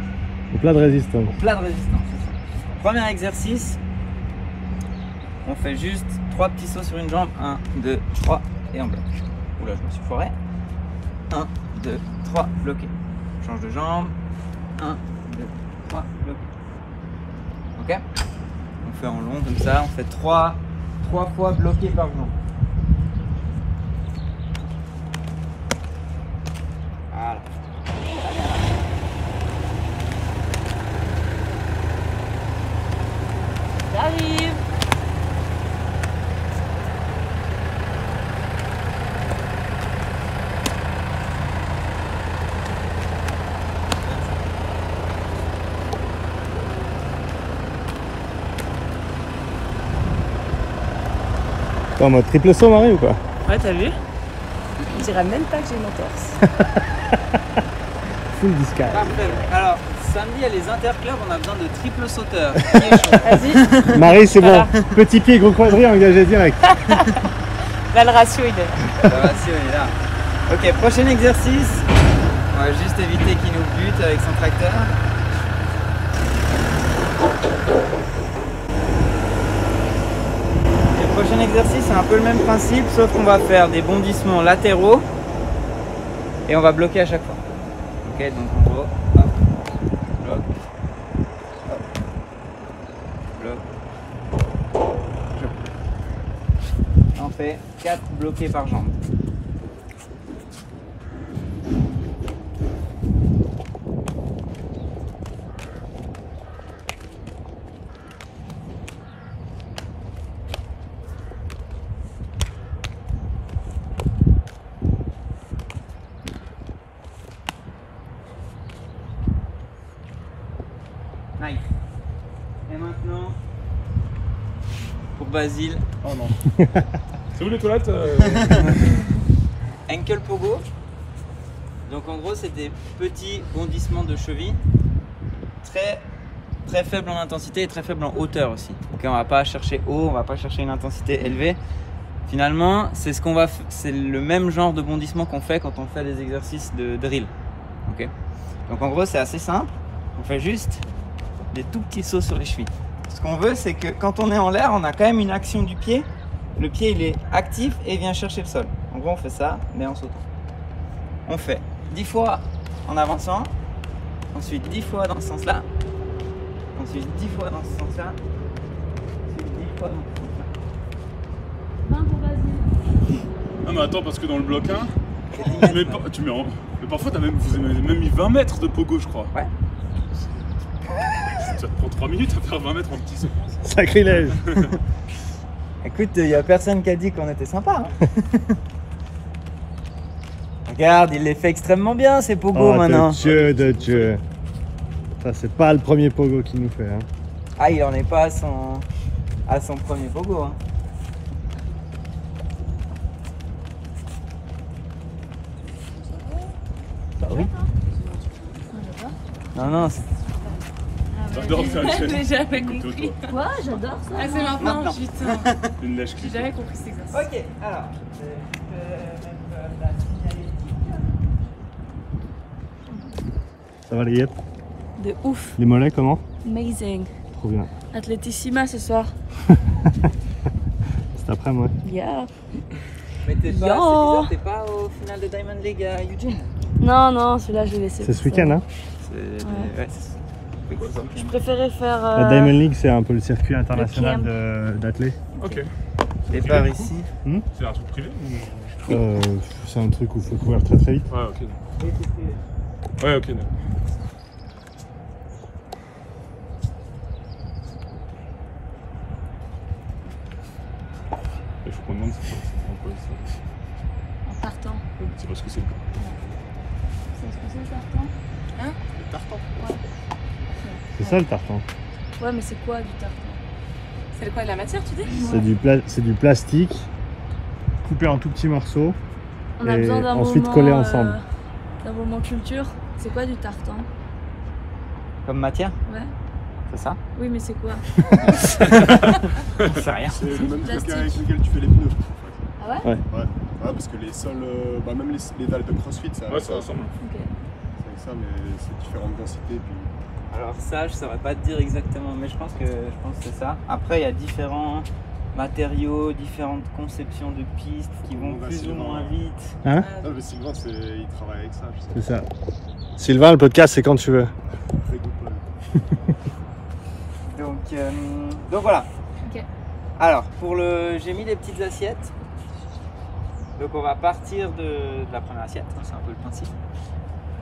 Au plat de résistance. Au plat de résistance, c'est ça. Premier exercice, on fait juste 3 petits sauts sur une jambe. 1, 2, 3 et on bloque. Oula, je me suis foiré. 1, 2, 3, bloqué. Change de jambe. 1, 2, 3, bloqué. Ok? On fait en long comme ça, on fait 3 fois bloqué par jambe. Voilà. J'arrive. T'es en mode triple saut, Marie, ou quoi? Ouais, t'as vu? Je dirais même pas que j'ai mon torse. Full discard. Parfait. Alors, samedi, il y a les interclubs, on a besoin de triple sauteur. Qui est chaud? Vas-y. Marie, c'est bon. Petit pied, gros quadri, engagé direct. Là, le ratio, il est. Le ratio est là. Ok, prochain exercice. On va juste éviter qu'il nous bute avec son tracteur. Et le prochain exercice, c'est un peu le même principe, sauf qu'on va faire des bondissements latéraux et on va bloquer à chaque fois. Ok, donc en gros, hop, bloc, hop, bloc, je. On fait 4 bloqués par jambe. Nice. Et maintenant, pour Basile, Oh non. C'est où les toilettes ankle pogo. Donc en gros, c'est des petits bondissements de cheville, très faibles en intensité et très faibles en hauteur aussi. Ok, on va pas chercher haut, on va pas chercher une intensité élevée. Finalement, c'est c'est le même genre de bondissement qu'on fait quand on fait des exercices de drill. Ok. Donc en gros, c'est assez simple. On fait juste des tout petits sauts sur les chevilles. Ce qu'on veut, c'est que quand on est en l'air, on a quand même une action du pied. Le pied, il est actif et vient chercher le sol. En gros, on fait ça, mais en sautant. On fait 10 fois en avançant, ensuite 10 fois dans ce sens-là, ensuite 10 fois dans ce sens-là, ensuite 10 fois dans ce sens-là. 20 pour Basile. Non mais attends, parce que dans le bloc 1, mais parfois vous avez même mis 20 mètres de pogo, je crois. Ouais. Ça te prend 3 minutes à faire 20 mètres en petit saut. Sacrilège. Écoute, il n'y a personne qui a dit qu'on était sympa. Hein. Regarde, il les fait extrêmement bien ces pogos Oh, maintenant. de Dieu. Ça, c'est pas le premier pogo qu'il nous fait. Hein. Ah, il en est pas à son premier pogo. Hein. Bah oui. Non, non, c'est... J'adore faire une J'ai chaîne. jamais compris. Quoi? J'adore ça. Ah, c'est maintenant, Maintenant. putain. Une lèche J'ai clip. jamais compris cet exercice. Ok, alors, je vais mettre la signalétique. Ça va les yep? De ouf. Les mollets, comment? Amazing. Trop bien. Atletissima ce soir. C'est après, moi. Yeah. Mais t'es pas, Yo. c'est bizarre, t'es pas au final de Diamond League à Eugene. Non, non, celui-là je l'ai laissé. C'est pour ce week-end, ça. hein? Ouais, c'est Je préférais faire. La Diamond League, c'est un peu le circuit international camp. d'athlètes. Ok. Départ ici. C'est un truc privé ou... c'est un truc où il faut courir très très vite. Ouais, ok. Ouais, ok. Il faut qu'on demande c'est quoi ça. En tartan. C'est parce que c'est le cas. C'est ce que c'est le tartan? Hein? Le tartan. Ouais. C'est ça le tartan. Ouais, mais c'est quoi du tartan? C'est quoi de la matière, tu dis? C'est du plastique coupé en tout petits morceaux. On a et besoin d'un ensuite moment, collé ensemble. D'un moment culture. C'est quoi du tartan? Comme matière, Ouais. c'est ça? Oui, mais c'est quoi? C'est rien. C'est le même truc Plastique. avec lequel tu fais les pneus. Ah ouais? Ouais. Ouais, parce que les sols, même les dalles de crossfit, ça Ouais, ça ressemble. Ok. C'est avec ça, mais c'est différentes densités. Puis... Alors ça, je saurais pas te dire exactement, mais je pense que c'est ça. Après, il y a différents matériaux, différentes conceptions de pistes qui vont On va plus ou Sylvain. moins vite. Hein? Non, mais Sylvain, il travaille avec ça, je sais. C'est ça. Sylvain, le podcast, c'est quand tu veux. Très cool. Donc voilà. Ok. Alors, j'ai mis des petites assiettes. Donc on va partir de la première assiette, hein, c'est un peu le principe.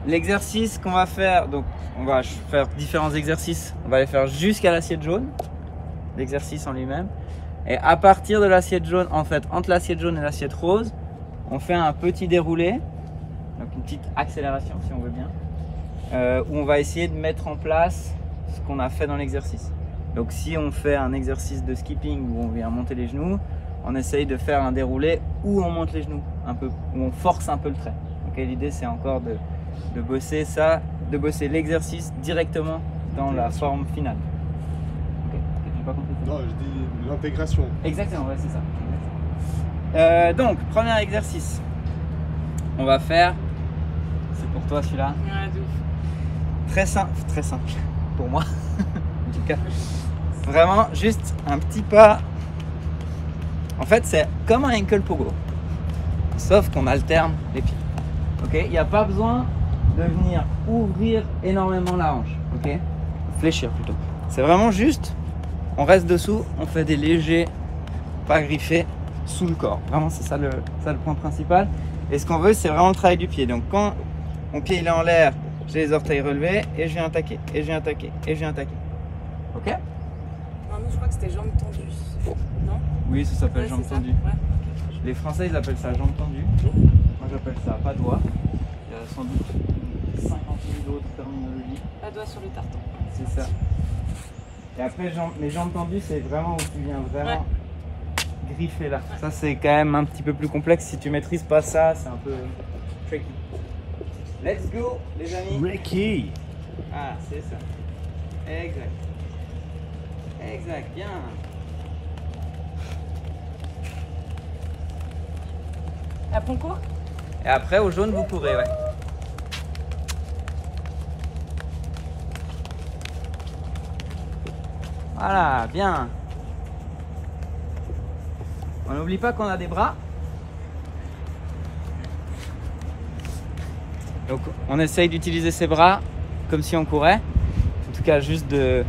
L'exercice qu'on va faire, donc on va faire différents exercices. On va les faire jusqu'à l'assiette jaune, l'exercice en lui-même. Et à partir de l'assiette jaune, en fait, entre l'assiette jaune et l'assiette rose, on fait un petit déroulé, donc une petite accélération si on veut bien, où on va essayer de mettre en place ce qu'on a fait dans l'exercice. Donc si on fait un exercice de skipping où on vient monter les genoux, on essaye de faire un déroulé où on monte les genoux, un peu, où on force un peu le trait. Okay, l'idée c'est encore de bosser ça, de bosser l'exercice directement dans la forme finale. Ok, j'ai pas compris. Non, je dis l'intégration. Exactement, ouais, c'est ça. Donc, premier exercice. On va faire, c'est pour toi celui-là, Ouais, de ouf. très simple pour moi, en tout cas. Vraiment, juste un petit pas. En fait, c'est comme un ankle pogo, sauf qu'on alterne les pieds. Ok, il n'y a pas besoin de venir ouvrir énormément la hanche. Ok, fléchir plutôt. C'est vraiment juste, on reste dessous, on fait des légers pas griffés sous le corps. Vraiment, c'est ça le point principal. Et ce qu'on veut, c'est vraiment le travail du pied. Donc, quand mon pied il est en l'air, j'ai les orteils relevés et je viens attaquer, et je viens attaquer, et je viens attaquer. Ok? Non, nous, je crois que c'était jambes tendues. Non? Oui, ça s'appelle Ouais, jambes c'est ça. tendues. Ouais, ok. Les Français, ils appellent ça jambes tendues. Moi, j'appelle ça pas doigt. Il y a sans doute 50 000 autres terminologies. Pas doigt sur le tartan. C'est ça. Et après, mes jambes tendues, c'est vraiment où tu viens vraiment griffer là. Ça, c'est quand même un petit peu plus complexe. Si tu maîtrises pas ça, c'est un peu tricky. Let's go, les amis. Ricky! Ah, c'est ça. Exact. Exact, bien. Après, on court? Et après, au jaune, vous courez, ouais. Voilà, bien. On n'oublie pas qu'on a des bras. Donc, on essaye d'utiliser ses bras comme si on courait. En tout cas, juste de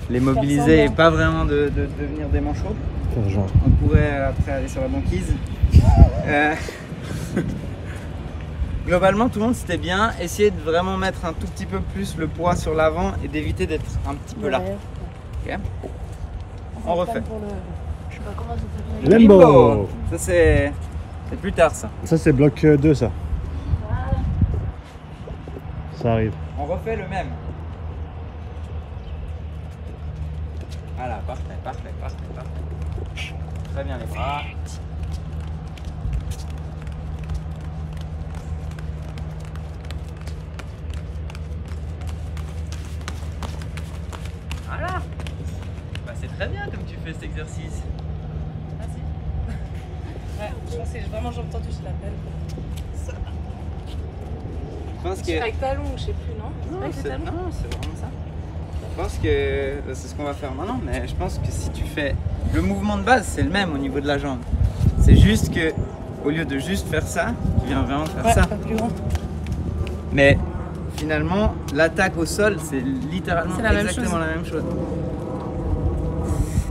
les mobiliser et pas vraiment de devenir des manchots. On pourrait après aller sur la banquise. Globalement, tout le monde c'était bien. Essayez de vraiment mettre un tout petit peu plus le poids sur l'avant et d'éviter d'être un petit peu là. Ok. On refait. Je sais pas comment ça s'appelle. Lembo! Ça c'est plus tard ça. Ça, c'est bloc 2, ça. Ça arrive. On refait le même. Voilà, parfait. Très bien les bras. Voilà. Bah, c'est très bien comme tu fais cet exercice. Merci. Ouais, je pense que c'est vraiment jambes tendues, je l'appelle. Je pense que... Avec talons, je sais plus, non? Non, Avec les c'est talons? vraiment ça. Je pense que c'est ce qu'on va faire maintenant, mais je pense que si tu fais le mouvement de base, c'est le même au niveau de la jambe. C'est juste que au lieu de juste faire ça, tu viens vraiment faire ça. Pas plus grand. Mais finalement, l'attaque au sol, c'est littéralement C'est la même exactement chose. la même chose.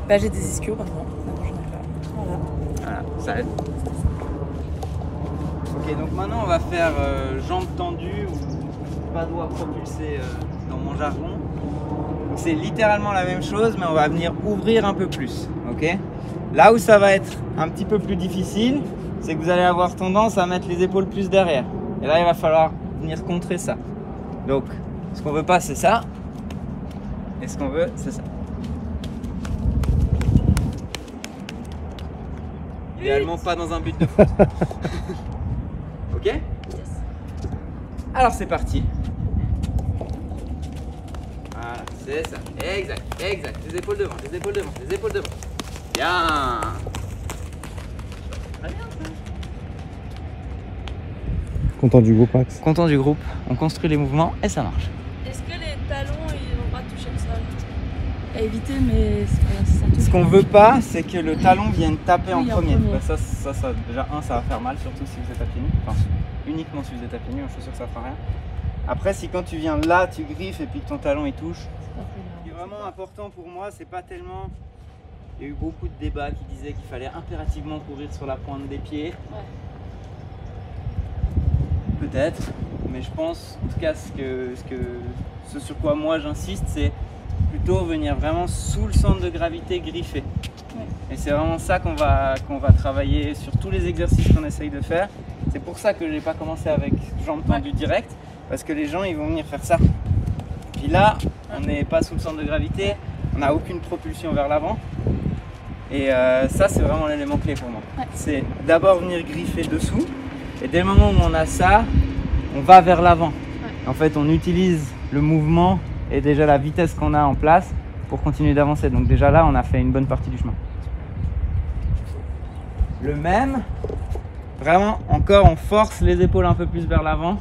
Bah, j'ai des ischios maintenant. J'en ai pas. Voilà. Voilà, ça aide. Ok, donc maintenant on va faire jambes tendues ou pas doigts propulsés dans mon jargon. C'est littéralement la même chose, mais on va venir ouvrir un peu plus. Ok. Là où ça va être un petit peu plus difficile, c'est que vous allez avoir tendance à mettre les épaules plus derrière. Et là, il va falloir venir contrer ça. Donc, ce qu'on veut pas, c'est ça. Et ce qu'on veut, c'est ça. Idéalement pas dans un but de foot. Ok? Alors c'est parti. Voilà, c'est ça. Exact, exact. Les épaules devant, les épaules devant, les épaules devant. Bien. Très bien ça. Content du groupe, Max? Content du groupe. On construit les mouvements et ça marche. Est-ce que les talons ils vont pas toucher le sol? À éviter, mais ça touche. Ce qu'on veut pas, c'est que le talon vienne taper en Oui, premier. en premier. Bah, ça, déjà, ça va faire mal, surtout si vous êtes à pieds nus. Enfin, uniquement si vous êtes à pieds nus, en chaussures, ça fera rien. Après, si quand tu viens là, tu griffes et puis que ton talon il touche. Ce qui est vraiment important pour moi, c'est pas tellement. Il y a eu beaucoup de débats qui disaient qu'il fallait impérativement courir sur la pointe des pieds. Ouais. Peut-être, mais je pense, en tout cas, ce sur quoi moi j'insiste, c'est plutôt venir vraiment sous le centre de gravité griffé. Ouais. Et c'est vraiment ça qu'on va travailler sur tous les exercices qu'on essaye de faire. C'est pour ça que j'ai pas commencé avec jambes tendues direct, parce que les gens ils vont venir faire ça. Puis là, on n'est pas sous le centre de gravité, on n'a aucune propulsion vers l'avant. Et ça, c'est vraiment l'élément clé pour moi. Ouais. C'est d'abord venir griffer dessous, et dès le moment où on a ça, on va vers l'avant. En fait, on utilise le mouvement et déjà la vitesse qu'on a en place pour continuer d'avancer. Donc déjà là, on a fait une bonne partie du chemin. Le même, vraiment, encore, on force les épaules un peu plus vers l'avant.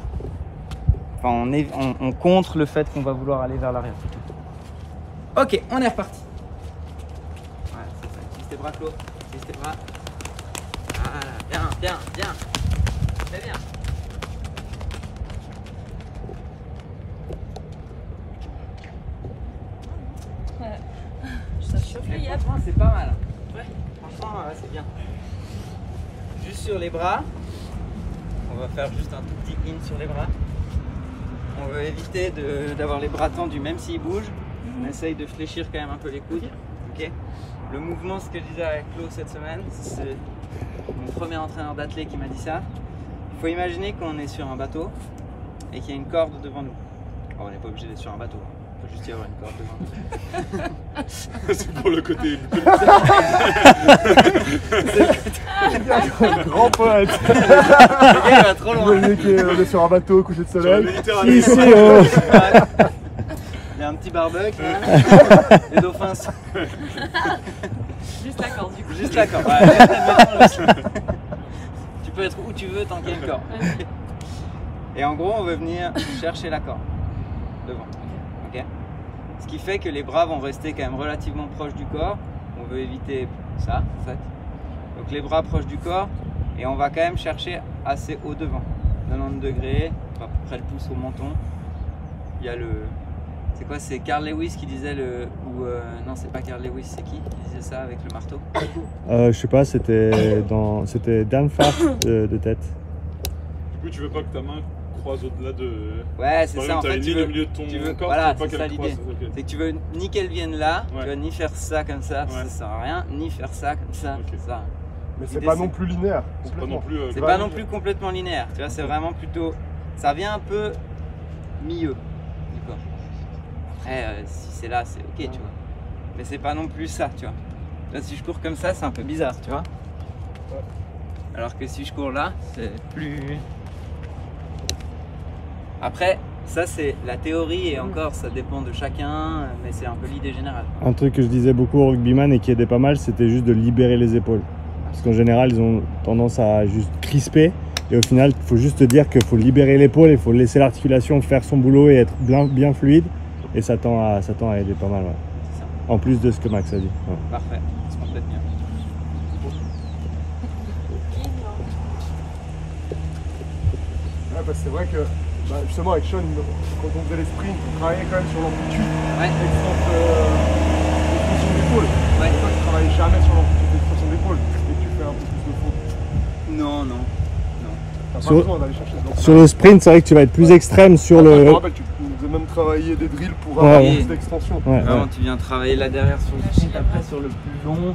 Enfin, on contre le fait qu'on va vouloir aller vers l'arrière. Ok, on est reparti. Voilà, c'est ça. Utilise tes bras, Claude. Utilise tes bras. Voilà, bien, bien, bien. Très bien. Ça chauffe les yaps. Franchement, c'est pas mal. Ouais. Franchement, c'est bien. Juste sur les bras. On va faire juste un tout petit in sur les bras. On veut éviter d'avoir les bras tendus, même s'ils bougent. On essaye de fléchir quand même un peu les coudes. Okay. Le mouvement, ce que je disais avec Claude cette semaine, c'est mon premier entraîneur d'athlète qui m'a dit ça. Il faut imaginer qu'on est sur un bateau et qu'il y a une corde devant nous. Alors, on n'est pas obligé d'être sur un bateau. Il faut juste y avoir une corde devant nous. C'est pour le côté. Grand poète. Le gars, il va trop loin. On est sur un bateau, coucher de soleil. Ici, Il y a un petit barbecue. Les dauphins sont... Juste la corde du coup. Juste la corde. Ouais, tu peux être où tu veux tant qu'il y a une corde. Et en gros, on veut venir chercher la corde devant. Okay. Ce qui fait que les bras vont rester quand même relativement proches du corps. On veut éviter ça en fait. Donc les bras proches du corps et on va quand même chercher assez haut devant. 90 degrés, à peu près le pouce au menton. Il y a le... C'est quoi? C'est Carl Lewis qui disait le... Ou non, c'est pas Carl Lewis, c'est qui disait ça avec le marteau? je sais pas, c'était Dan Pfaff de tête. Du coup, tu veux pas que ta main croise au-delà de. Ouais, c'est Par ça. En exemple, t'as fait, une tu ligne veux, au milieu de ton corps, voilà, tu veux pas c'est ça qu'elle l'idée. croise. Ok. C'est que tu veux ni qu'elle vienne là, Ouais. tu vas ni faire ça comme ça, Ouais. ça sert à rien, ni faire ça comme ça, Ok. ça. Mais c'est L'idée, pas c'est- non plus linéaire. C'est pas complètement. non plus. C'est Ouais. pas non plus complètement linéaire, tu vois, c'est vraiment plutôt. Ça vient un peu milieu du corps. Après, si c'est là, c'est ok, tu vois. Mais c'est pas non plus ça, tu vois. Là, si je cours comme ça, c'est un peu bizarre, tu vois. Ouais. Alors que si je cours là, c'est plus. Après, ça c'est la théorie et encore, ça dépend de chacun, mais c'est un peu l'idée générale. Un truc que je disais beaucoup aux rugbyman et qui aidait pas mal, c'était juste de libérer les épaules. Parce qu'en général, ils ont tendance à juste crisper. Et au final, il faut juste te dire qu'il faut libérer l'épaule, il faut laisser l'articulation faire son boulot et être bien fluide. Et ça tend à aider pas mal. Ouais. C'est ça. En plus de ce que Max a dit. Ouais. Parfait, c'est complètement bien. Ouais, parce que c'est vrai que justement avec Sean, quand on faisait les sprints, on travaillait quand même sur l'amplitude Ouais. d'extension d'épaule. Ouais. Toi, tu travailles jamais sur l'amplitude d'extension d'épaule et tu fais un peu plus de faute. Non, non. T'as pas besoin d'aller chercher dedans. Sur le sprint, c'est vrai que tu vas être plus extrême sur Je me le... rappelle, tu nous as même travaillé des drills pour avoir Ouais. plus d'extension. Ouais, Vraiment, ouais. tu viens travailler là derrière sur le sprint, après sur le plus long.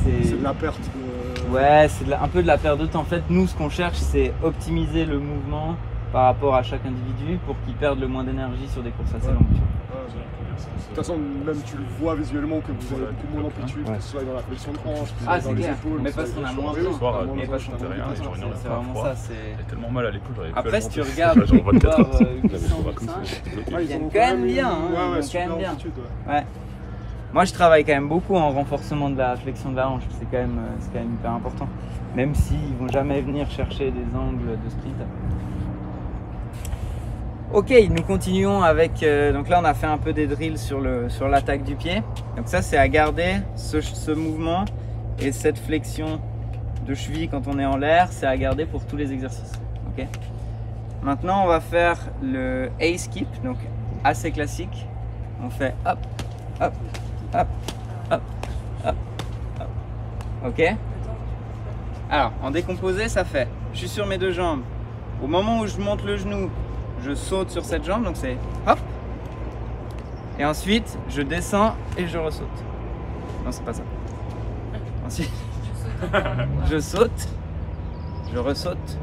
C'est de la perte de... Ouais, c'est un peu de la perte de temps. En fait, nous, ce qu'on cherche, c'est optimiser le mouvement par rapport à chaque individu pour qu'il perde le moins d'énergie sur des courses assez longues. Tu vois. De toute façon, même tu le vois visuellement que vous avez beaucoup moins d'amplitude, Ouais. que ce soit dans la flexion de hanche, que ce Ah, soit c'est dans les clair. épaules. Mais que parce ce qu'on a soit moins sur de les temps. soirs, Mais parce qu'on t'as a moins moins de de temps. temps. C'est vraiment ça. J'avais tellement mal à l'épaule, j'avais plus à Après, si tu monter. regardes J'avais genre 24 heures. voir, J'avais le bras comme ça. Ah, Ils ont viennent quand même bien, hein, Ouais, ils ouais, viennent quand même super bien. amplitude, ouais. Ouais. Moi, je travaille quand même beaucoup en renforcement de la flexion de la hanche. C'est quand même hyper important. Même s'ils vont jamais venir chercher des angles de sprint. Ok, nous continuons avec. Donc là, on a fait un peu des drills sur l'attaque du pied. Donc ça, c'est à garder ce mouvement et cette flexion de cheville quand on est en l'air, c'est à garder pour tous les exercices. Ok. Maintenant, on va faire le A-skip, donc assez classique. On fait hop, hop, hop, hop, hop, hop. Ok. Alors, en décomposé, ça fait. Je suis sur mes deux jambes. Au moment où je monte le genou, je saute sur cette jambe, donc c'est hop. Et ensuite, je descends et je ressaute. Non, c'est pas ça. Ensuite, je saute, je ressaute,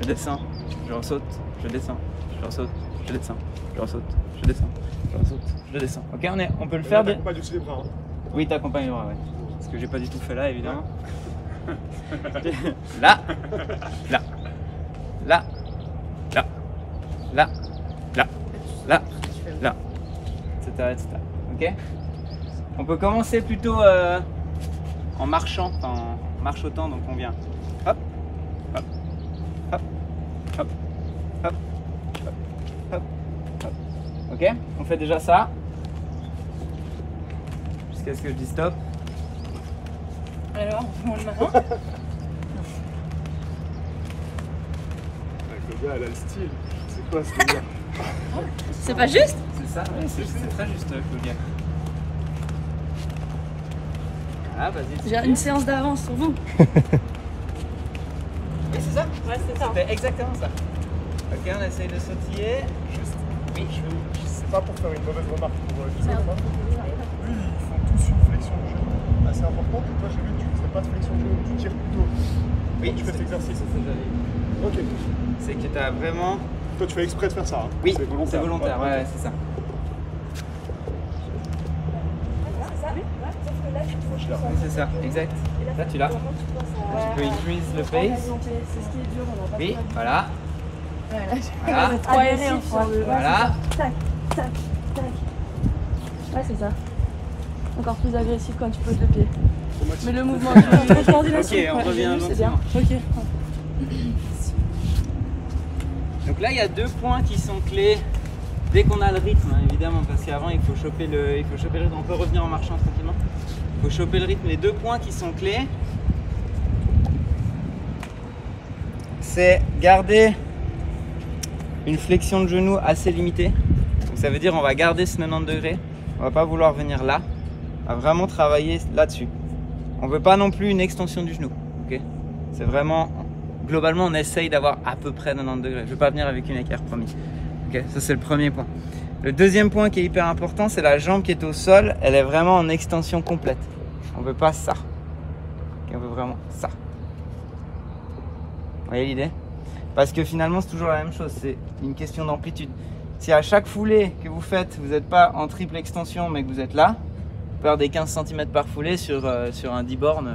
je descends, je ressaute, je descends, je ressaute, je descends, je ressaute, je descends, je ressaute, je descends. Ok, on peut le faire. Pas du tout les bras. Hein. Oui, t'accompagnes les bras, ouais. Parce que j'ai pas du tout fait là, évidemment. Là, là, là, là, là, là, là, là, etc. Ok. On peut commencer plutôt en marchant, enfin en marchotant, donc on vient hop, hop, hop, hop, hop, hop, hop, hop. Ok. On fait déjà ça jusqu'à ce que je dise stop. Alors, on le marin. Le gars, elle a le style. C'est quoi ce délire? C'est pas juste? C'est ça, ouais, c'est très juste, Claudia. Ah, vas-y. J'ai une séance d'avance sur vous. Oui, c'est ça. Ouais, c'est ça. C'était exactement ça. Ok, on essaye de sautiller. Juste, Oui. c'est pas pour faire une mauvaise remarque pour Guillaume. Eux, ils font tous une flexion de genou assez importante. Et toi, j'ai vu que tu ne fais pas de flexion de genou, tu tires plutôt. Oui, Tu fais cet exercice. c'est ça que j'allais dire. Ok. C'est que tu as vraiment. Toi, tu fais exprès de faire ça. Hein. Oui, c'est volontaire. c'est volontaire, ouais, c'est ça. Oui, c'est ça, exact. Là, tu l'as. Tu peux increase le pace. C'est ce qui est dur, on va pas Oui, trop voilà. Voilà. Voilà. Agressif sur le... Voilà. Tac, tac, tac. Ouais, c'est ça. Encore plus agressif quand tu poses le pied. Mais le mouvement de coordination. Ok, on revient c'est bien. gentiment. Ok. Donc là, il y a deux points qui sont clés dès qu'on a le rythme, hein, évidemment, parce qu'avant, il faut choper le rythme. On peut revenir en marchant tranquillement. Il faut choper le rythme. Les deux points qui sont clés, c'est garder une flexion de genou assez limitée. Donc ça veut dire on va garder ce 90 degrés. On va pas vouloir venir là. On va vraiment travailler là-dessus. On veut pas non plus une extension du genou. Ok. C'est vraiment... Globalement, on essaye d'avoir à peu près 90 degrés. Je ne vais pas venir avec une équerre, promis. Ok, ça c'est le premier point. Le deuxième point qui est hyper important, c'est la jambe qui est au sol. Elle est vraiment en extension complète. On ne veut pas ça. Okay, on veut vraiment ça. Vous voyez l'idée? Parce que finalement, c'est toujours la même chose. C'est une question d'amplitude. Si à chaque foulée que vous faites, vous n'êtes pas en triple extension, mais que vous êtes là, perdez 15 cm par foulée sur un 10 bornes.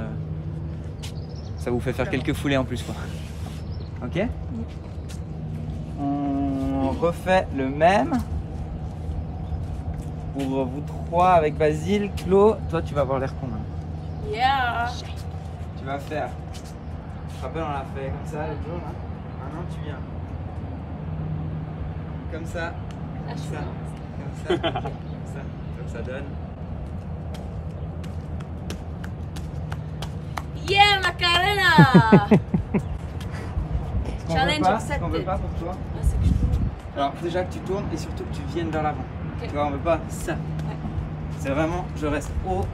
Ça vous fait faire quelques foulées en plus, quoi. Ok. On refait le même pour vous trois avec Basile. Claude, toi tu vas avoir l'air con. Hein. Yeah. Tu vas faire. Je te rappelle, on l'a fait comme ça l'autre jour là. Maintenant tu viens. Comme ça. Comme ça. Comme ça. Comme ça donne. Yeah, Macarena. Ce Challenge qu'on veut accepted. pas pour toi. Ah, c'est que je tourne. Alors déjà que tu tournes et surtout que tu viennes vers l'avant. Ok. Tu vois, on veut pas ça. C'est vraiment, je reste haut.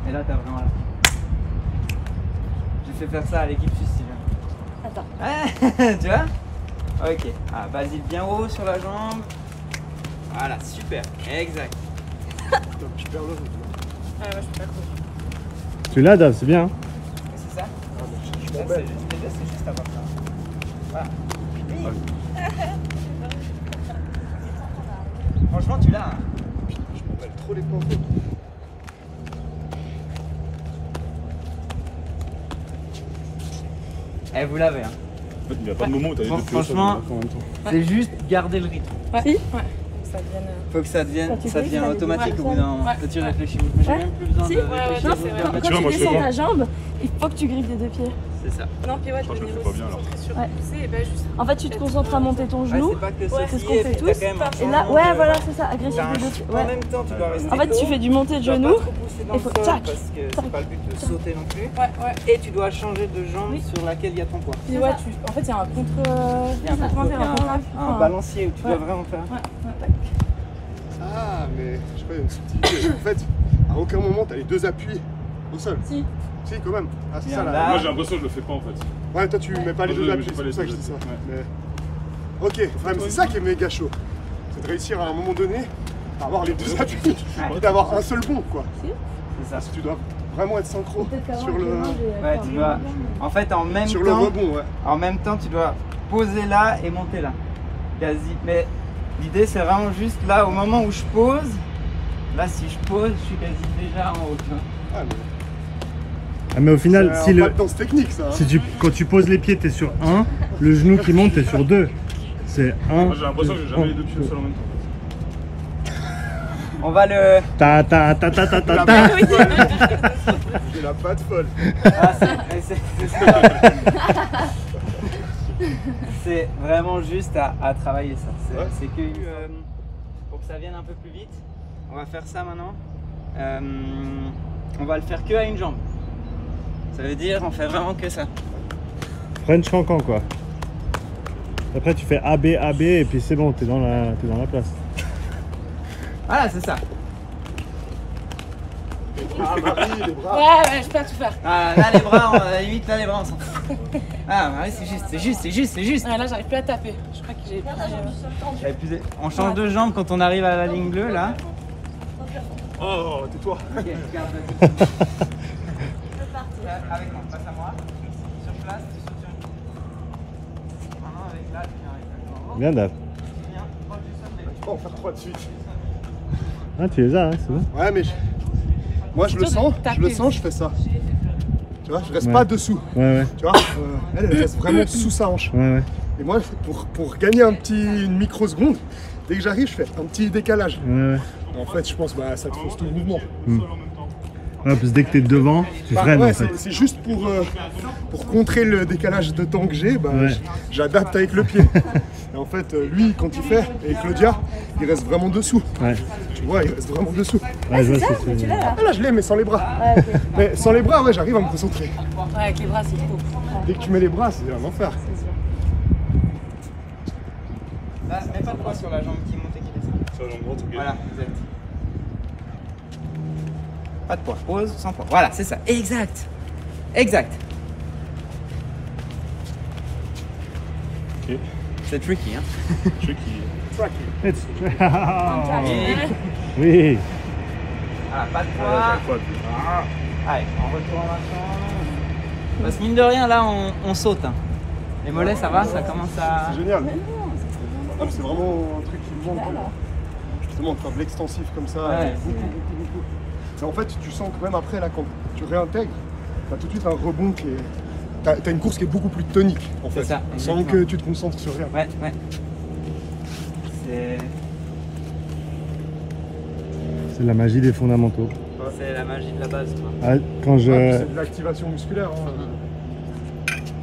Et là, t'as vraiment là. J'ai fais faire ça à l'équipe suisse si tu veux. Attends. Ah, tu vois? Ok. Ah, vas-y, bien haut sur la jambe. Voilà, super. Exact. Je perds le rythme. Ah ouais, je peux pas courir. Celui-là, Dave, c'est bien. Hein. C'est ça? Je Ça, m'embête. c'est juste avoir ça. Voilà. Franchement, tu l'as. Hein. Je m'embête trop les pompes. Eh, vous l'avez. Hein. En fait, il n'y a pas de moment où t'as les deux pieds au sol Franchement, en même temps. c'est juste garder le rythme. Ouais. Si. Ouais. Ça devienne. Faut que ça devienne, Quand tu ça fais, devient ça automatique devient au bout d'un moment. Ouais. Toi, tu réfléchis. J'ai Ouais. même plus besoin Si. de Ouais, ouais, réfléchir. non, vous c'est le vrai. permettez. Quand tu vois, tu moi, je fais descends pas. ta jambe, il faut que tu grippes des deux pieds. C'est ça. Non, puis ouais, Je crois que je le fais devenir pas bien, alors. concentré sur Ouais. pousser et pas juste. En fait, tu te concentres à monter ton Ouais, genou. c'est pas que Ouais, c'est ce qu'on sautiller, fait c'est que tous. t'as quand même un Et là, changement ouais, de- voilà, c'est ça, agressif T'as un des deux chute pieds. en Ouais. même temps, tu dois rester En fait, tu haut. fais du monté de Tu dois genou. pas trop pousser dans et le faut sol tac, parce que tac, c'est pas le but de sauter non plus. Ouais, ouais. Et tu dois changer de jambe Oui. sur laquelle il y a ton poids. Puis ouais, en fait, il y a un contre. Il y a un un balancier où tu dois Ouais. vraiment faire. Ah, mais je sais pas, il y a une subtilité. En fait, à aucun moment t'as les deux appuis au sol. Si. Si, quand même. Ah, c'est Bien ça là. là. Moi, j'ai l'impression que je le fais pas en fait. Ouais, toi tu mets pas les Moi, deux j'ai appuis, pas c'est les pour ça que deux je dis ça. appuis, Mais... Ok, ouais, mais c'est ça qui est méga chaud. C'est de réussir à un moment donné à avoir les deux appuis et d'avoir un seul bond quoi. C'est ça. Parce que tu dois vraiment être synchro Peut-être qu'avant, sur avec les le, mains, j'ai Ouais, fait tu un dois. peu de En fait, en même sur le temps, rebond, ouais. en même temps, tu dois poser là et monter là. Quasi. Mais l'idée, c'est vraiment juste là, au moment où je pose. Là, si je pose, je suis quasi déjà en haut. Tu vois. Ah, mais Ah, mais au final, c'est si un le, pas de danse technique ça. Hein. si tu, quand tu poses les pieds, t'es sur 1, le genou qui monte, t'es sur 2. C'est 1. Moi, j'ai l'impression que j'ai jamais les deux pieds au sol en même temps. On va le. Ta ta ta ta ta ta La ta. patte folle. J'ai la patte folle. Ah, c'est ça. C'est vraiment juste à travailler ça. Ouais. C'est que pour que ça vienne un peu plus vite, on va faire ça maintenant. On va le faire que à une jambe. Ça veut dire on fait vraiment que ça. French cancan quoi. Après tu fais AB, AB et puis c'est bon, t'es dans la place. Voilà, c'est ça. Ah, Marie, les bras. Ouais, je peux pas tout faire. Ah, là les bras, à la limite là les bras on s'en fout. Ah, Marie, c'est juste. Ouais, là, j'arrive plus à taper. Je crois que j'ai. J'avais plus- On change de jambe quand on arrive à la ligne bleue là. Oh, tais-toi. Ok, regarde, vas-y. Avec moi, passe à moi. Sur place, tu sautes sur une jambe. Maintenant avec là, tu viens avec le corps. Bien Dave. Tu viens proche du sol, mais Je peux en faire 3 de suite. Ah tu les as, hein, c'est bon. Ouais, mais moi je le sens, je fais ça. Tu vois, je reste Ouais. pas dessous. Ouais, Tu vois, elle reste vraiment sous sa hanche. ouais. Et moi, pour gagner une microseconde, dès que j'arrive, je fais un petit décalage. Ouais. En fait, je pense bah ça te fausse tout le mouvement. Ouais, parce que dès que t'es devant, tu Bah, freines ouais, en fait. c'est juste pour contrer le décalage de temps que j'ai, bah, Ouais. j'adapte avec le pied. Et en fait, lui, quand il fait, et Claudia, il reste vraiment dessous. Ouais, Tu vois, il reste vraiment dessous. ouais je vois Ça, ce que mais tu tu veux l'as dire. là. Ah là, je l'ai, mais sans les bras. Ouais, ok. Mais sans les bras, ouais, j'arrive à me concentrer. Ouais, avec les bras, c'est trop. Dès que tu mets les bras, c'est un enfer. là, mets pas de poids sur la jambe qui monte et qui descend. Sur la jambe droite, ok. Voilà, exact. Pas de poids, pause sans poids. Voilà, c'est ça. Exact. Exact. Ok. C'est tricky, hein. Tricky. It's- Et- Oui. Voilà, pas de Ouais, poids. chaque fois, puis- Allez, on retourne en marchant. Parce que mine de rien, là, on saute. Hein. Les mollets, ça va, ça commence à. C'est génial. Ah, mais c'est vraiment un truc qui me manque. Justement, de faire de l'extensif comme ça, Ouais, beaucoup. Et en fait, tu sens que même après, là, quand tu réintègres, t'as tout de suite un rebond qui est. T'as une course qui est beaucoup plus tonique, en C'est fait. ça, Sans exactement. que tu te concentres sur rien. Ouais. C'est. C'est la magie des fondamentaux. C'est la magie de la base, quoi. Ah, quand Ouais, je, c'est de l'activation musculaire. Hein.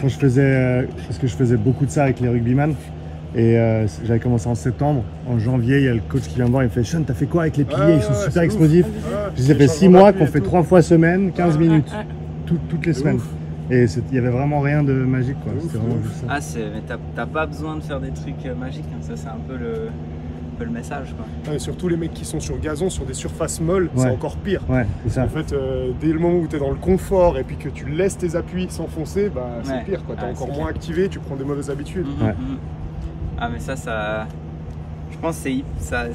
quand je faisais, parce que je faisais beaucoup de ça avec les rugbyman, et j'avais commencé en septembre, en janvier, il y a le coach qui vient me voir, il me fait Sean, t'as fait quoi avec les piliers, ils sont super c'est explosifs. ouf. Ouais, Puis ça fait 6 mois qu'on fait 3 fois semaine, 15 minutes, toutes les C'est semaines. ouf. Et il y avait vraiment rien de magique quoi, C'est c'était ouf, vraiment c'est juste ça. Ah, mais t'as pas besoin de faire des trucs magiques, hein. Ça, c'est un peu peu le message, quoi. Ouais, surtout les mecs qui sont sur gazon, sur des surfaces molles, c'est Ouais. encore pire. Ouais, c'est ça. En fait, dès le moment où tu es dans le confort et puis que tu laisses tes appuis s'enfoncer, bah, c'est Ouais. pire. Tu es Ouais, encore c'est moins clair. activé, tu prends des mauvaises habitudes. Ouais. Ah mais ça je pense que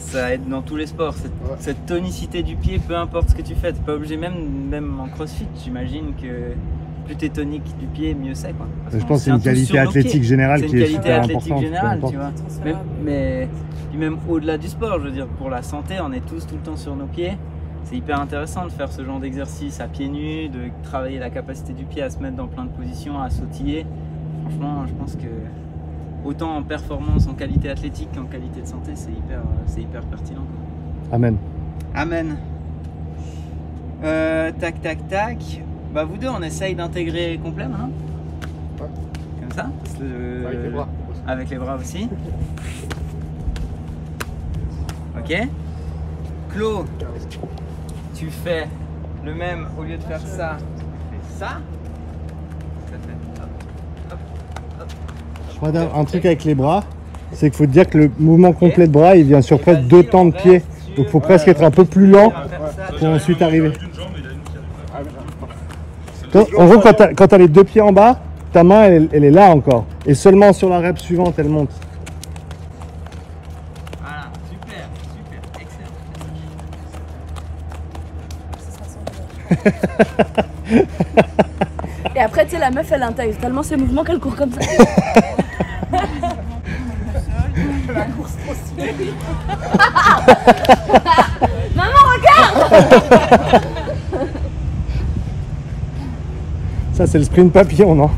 ça aide dans tous les sports, Ouais. cette tonicité du pied, peu importe ce que tu fais, t'es pas obligé, même en crossfit, j'imagine que plus t'es tonique du pied, mieux c'est, quoi. Parce Je qu'on pense que c'est une tient tous qualité sur nos athlétique pieds. générale C'est une qui est qualité super athlétique importante. peu générale, importe. tu vois. Transférable. Mais puis même au-delà du sport, je veux dire, pour la santé, on est tous tout le temps sur nos pieds. C'est hyper intéressant de faire ce genre d'exercice à pieds nus, de travailler la capacité du pied à se mettre dans plein de positions, à sautiller. Franchement, je pense que autant en performance, en qualité athlétique qu'en qualité de santé, c'est hyper pertinent, quoi. Amen. Amen. Tac, tac, tac. Bah vous deux, on essaye d'intégrer complet maintenant. Ouais. Comme ça. Avec les bras. Avec les bras aussi. Ok. Claude, tu fais le même, au lieu de faire ça, tu fais ça. Ça fait hop, hop, hop. Je crois un truc avec les bras, c'est qu'il faut te dire que le mouvement complet de bras, il vient sur presque 2 temps de pied. Donc il faut presque être un peu plus lent pour ensuite arriver. D'une jambe, il a une qui arrive pas. Donc, en gros, quand tu as les 2 pieds en bas, ta main, elle est là encore. Et seulement sur la rep suivante, elle monte. Voilà, super, excellent. Et après, tu sais, la meuf, elle intègre tellement ses mouvements qu'elle court comme ça. La course trop stylée. Maman, regarde. Ça, c'est le sprint papillon, non?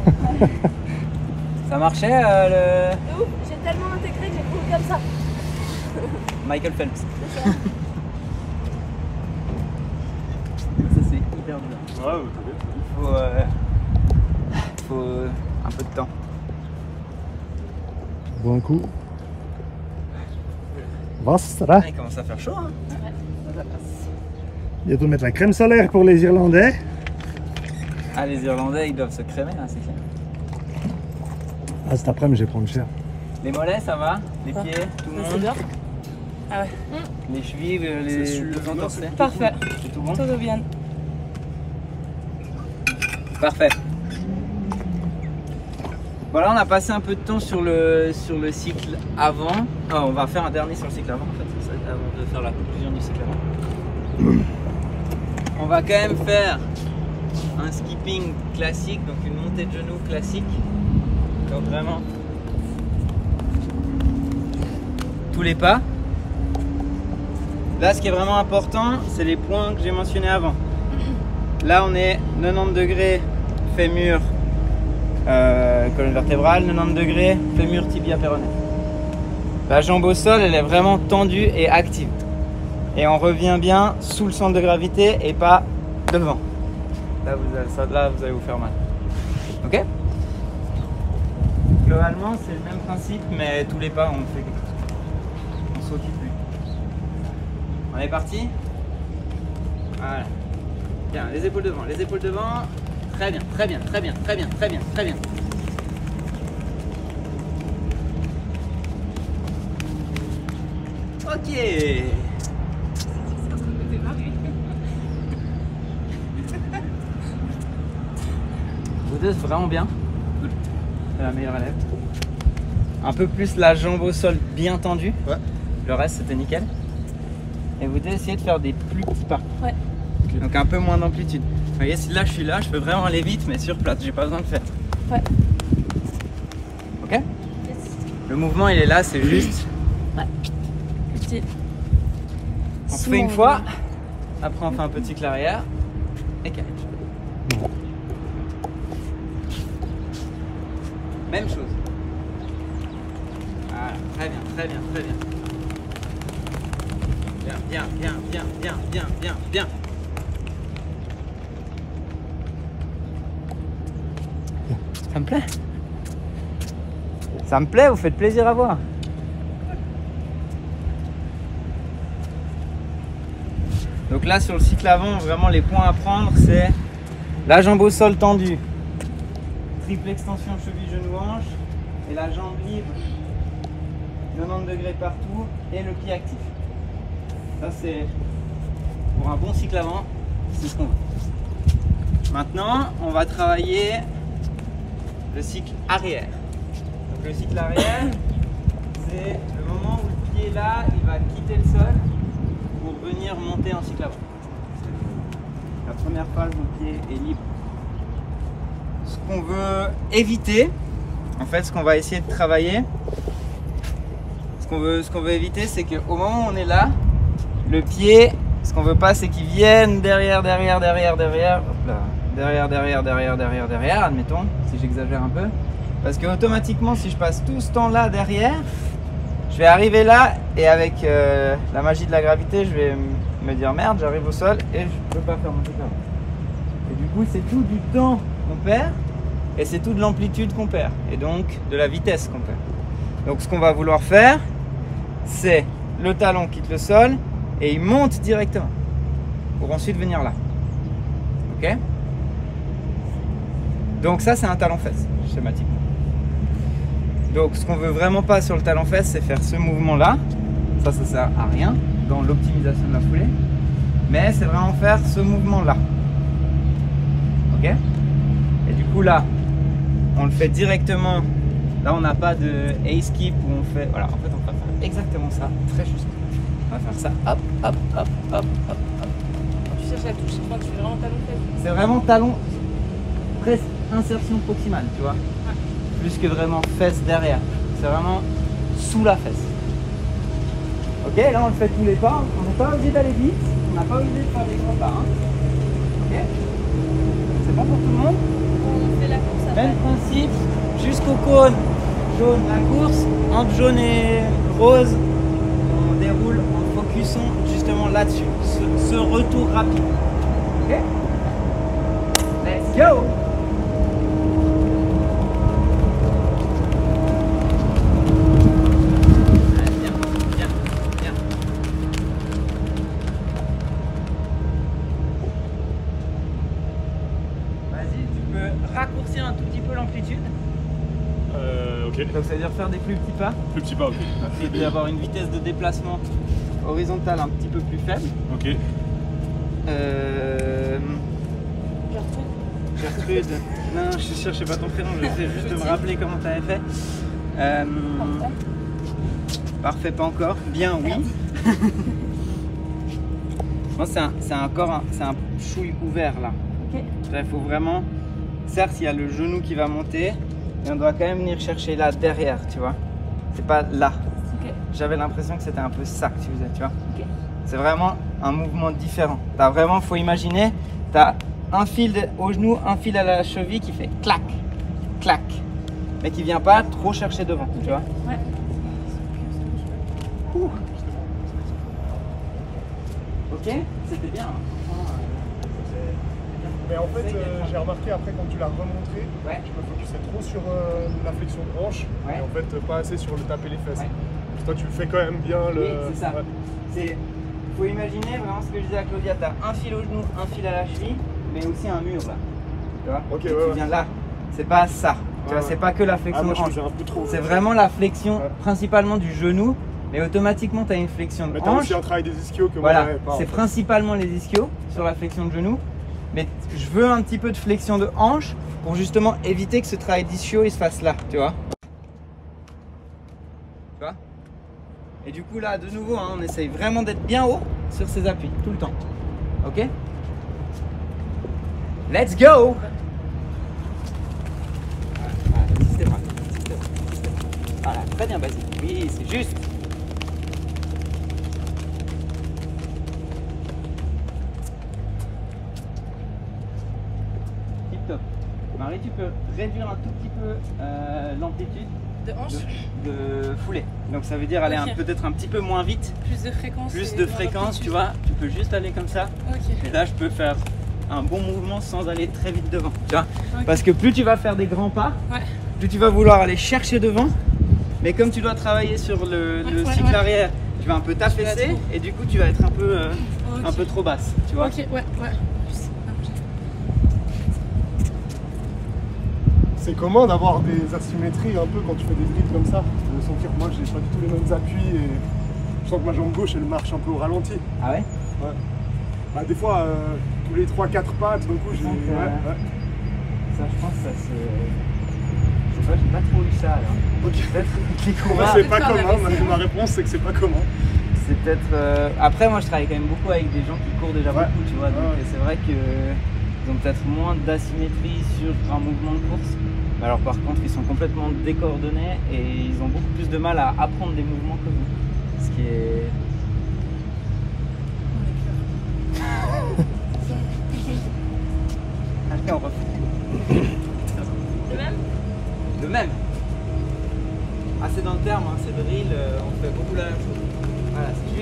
Ça marchait le De ouf, j'ai tellement intégré que j'ai couru comme ça. Michael Phelps. Ça c'est hyper dur. Ouais, Il faut un peu de temps. Bon coup. Vastra. Ah, il commence à faire chaud, hein. Bientôt mettre la crème solaire pour les Irlandais. Ah, les Irlandais, ils doivent se crémer, là, c'est clair. Ah, cet après-midi, je vais prendre cher. Les mollets, ça va? Les pieds, tout le C'est monde? bien. Ah ouais. Les chevilles, C'est les sûr. deux entorsés? Parfait. C'est tout bon? Tout va bien. Parfait. Voilà, on a passé un peu de temps sur le cycle avant. Ah, on va faire un dernier sur le cycle avant, en fait, c'est ça, avant de faire la conclusion du cycle avant. On va quand même faire un skipping classique, donc une montée de genoux classique. Donc vraiment tous les pas. Là, ce qui est vraiment important, c'est les points que j'ai mentionnés avant. Là, on est 90 degrés fémur, colonne vertébrale, 90 degrés fémur, tibia, péroné. La jambe au sol, elle est vraiment tendue et active. Et on revient bien sous le centre de gravité et pas devant. Là, vous allez vous faire mal. Ok? Globalement, c'est le même principe, mais tous les pas, on fait quelque chose. On s'occupe plus. On est parti? Voilà. Bien, les épaules devant, les épaules devant. Très bien, très bien, très bien, très bien, très bien, très bien. Ok. Vous deux, c'est vraiment bien. C'est la meilleure élève. Un peu plus la jambe au sol bien tendue. Ouais. Le reste, c'était nickel. Et vous deux, essayez de faire des plus petits pas. Ouais. Donc un peu moins d'amplitude. Vous voyez, si là je suis là, je peux vraiment aller vite, mais sur place, j'ai pas besoin de faire. Ouais. Ok? Le mouvement, il est là, c'est juste. Petit. On fait une fois, après on fait un petit cycle arrière et calme. Même chose. Voilà, très bien, très bien, très bien. Bien, bien, bien, bien, bien, bien, bien, bien. Ça me plaît. Ça me plaît, vous faites plaisir à voir. Donc là sur le cycle avant, vraiment les points à prendre, c'est la jambe au sol tendue, triple extension cheville, genou, hanche, et la jambe libre 90 degrés partout et le pied actif. Ça c'est pour un bon cycle avant, c'est ce qu'on veut. Maintenant, on va travailler le cycle arrière. Donc le cycle arrière, c'est le moment où le pied là, il va quitter le sol pour venir monter en cycle avant. La première phase, mon pied est libre. Ce qu'on veut éviter, en fait, ce qu'on va essayer de travailler, ce qu'on veut éviter, c'est qu'au moment où on est là, le pied, ce qu'on veut pas, c'est qu'il vienne derrière, hop là, derrière, admettons, si j'exagère un peu. Parce que automatiquement, si je passe tout ce temps-là derrière, je vais arriver là et avec la magie de la gravité, je vais me dire merde, j'arrive au sol et je peux pas faire mon truc là. Et du coup, c'est tout du temps qu'on perd et c'est tout de l'amplitude qu'on perd et donc de la vitesse qu'on perd. Donc ce qu'on va vouloir faire, c'est le talon quitte le sol et il monte directement pour ensuite venir là. Ok? Donc ça, c'est un talon-fesse, schématiquement. Donc ce qu'on veut vraiment pas sur le talon-fesse, c'est faire ce mouvement-là. Ça sert à rien dans l'optimisation de la foulée. Mais c'est vraiment faire ce mouvement-là. Ok? Et du coup là, on le fait directement. Là, on n'a pas de A-skip où on fait... Voilà, en fait, on va faire exactement ça, très juste. On va faire ça, hop, hop, hop, hop, hop, hop. Tu cherches la touche, quand tu fais vraiment talon-fesse. C'est vraiment talon, presque insertion proximale, tu vois. Ouais. Plus que vraiment fesse derrière. C'est vraiment sous la fesse. Ok, là on le fait tous les pas. On n'est pas obligé d'aller vite. On n'a pas obligé de faire des grands pas. Hein. Ok. C'est bon pour tout le monde? On fait la course après. Même principe jusqu'au cône jaune. La course entre jaune et rose, on déroule en focusant justement là-dessus. Ce retour rapide. Ok. Let's go. Raccourcir un tout petit peu l'amplitude. Ok. Donc ça veut dire faire des plus petits pas. Plus petit pas, ok. Et d'avoir une vitesse de déplacement horizontale un petit peu plus faible. Ok. Gertrude. Non, je suis sûr, je sais pas ton prénom, je sais juste de me rappeler comment tu avais fait. Parfait, pas encore. Bien, oui. Moi, c'est un chouille ouvert là. Ok. Il faut vraiment. Certes, il y a le genou qui va monter, mais on doit quand même venir chercher là derrière, tu vois. C'est pas là. Ok. J'avais l'impression que c'était un peu ça que tu faisais, tu vois. Ok. C'est vraiment un mouvement différent. T'as vraiment, faut imaginer, t'as un fil au genou, un fil à la cheville qui fait clac, clac, mais qui vient pas trop chercher devant, tu vois. Ouais. Ouh. Ok, c'était bien. Mais en fait, j'ai remarqué après quand tu l'as remontré, Ouais. je me focusais trop sur la flexion de hanche Ouais. et en fait pas assez sur le taper les fesses. Ouais. Parce que toi tu le fais quand même bien. Oui, c'est ça. Ouais. Faut imaginer vraiment ce que je disais à Claudia, t'as un fil au genou, un fil à la cheville, mais aussi un mur là. Tu vois? Ok, Et ouais, tu ouais. viens là. C'est pas ça. Tu vois, Ouais, c'est ouais. pas que la Ah, flexion moi de je hanche. faisais un peu trop. C'est vraiment la flexion Ouais. principalement du genou, mais automatiquement tu as une flexion de Mais t'as hanche. aussi un travail des ischios que Voilà, moi j'avais pas. en c'est fait. principalement les ischios sur la flexion de genou, mais je veux un petit peu de flexion de hanche pour justement éviter que ce travail d'ischio il se fasse là, tu vois. Tu vois? Et du coup là, de nouveau, hein, on essaye vraiment d'être bien haut sur ses appuis, tout le temps. Ok? Let's go! Voilà, système-moi, système-moi, système-moi. Voilà, très bien, vas-y. Oui, c'est juste. Tip top. Marie, tu peux réduire un tout petit peu l'amplitude De hanche, de foulée. Donc ça veut dire aller Ok. peut-être un petit peu moins vite, plus de fréquence. plus et de moins fréquence, d'amplitude. tu vois. Tu peux juste aller comme ça. Ok. Et là, je peux faire un bon mouvement sans aller très vite devant, tu vois. Ok. Parce que plus tu vas faire des grands pas, Ouais. plus tu vas vouloir aller chercher devant. Mais comme tu dois travailler sur le Ouais, cycle ouais. arrière, tu vas un peu t'affaisser trop. et du coup tu vas être un peu Ok. trop basse, tu vois. Ok, ouais, ouais. C'est comment d'avoir des asymétries un peu quand tu fais des drills comme ça? De sentir que moi j'ai pas du tout les mêmes appuis et je sens que ma jambe gauche elle marche un peu au ralenti. Ah ouais? Ouais. Bah, des fois, tous les 3-4 pattes, d'un coup j'ai. Ça, Ouais. je pense que ça se. Je sais pas, j'ai pas trop eu ça là. Ok. Peut-être les Moi coureurs. c'est pas commun, ma réponse c'est que c'est pas commun. C'est peut-être. Après, moi je travaille quand même beaucoup avec des gens qui courent déjà beaucoup, tu vois. Donc c'est vrai qu'ils ont peut-être moins d'asymétrie sur un mouvement de course. Alors par contre, ils sont complètement décoordonnés et ils ont beaucoup plus de mal à apprendre des mouvements que vous. Ce qui est. Allez, on refait. Le même? Le même. Ah, c'est dans le terme, hein, c'est drill, on fait beaucoup la même chose. Voilà, c'est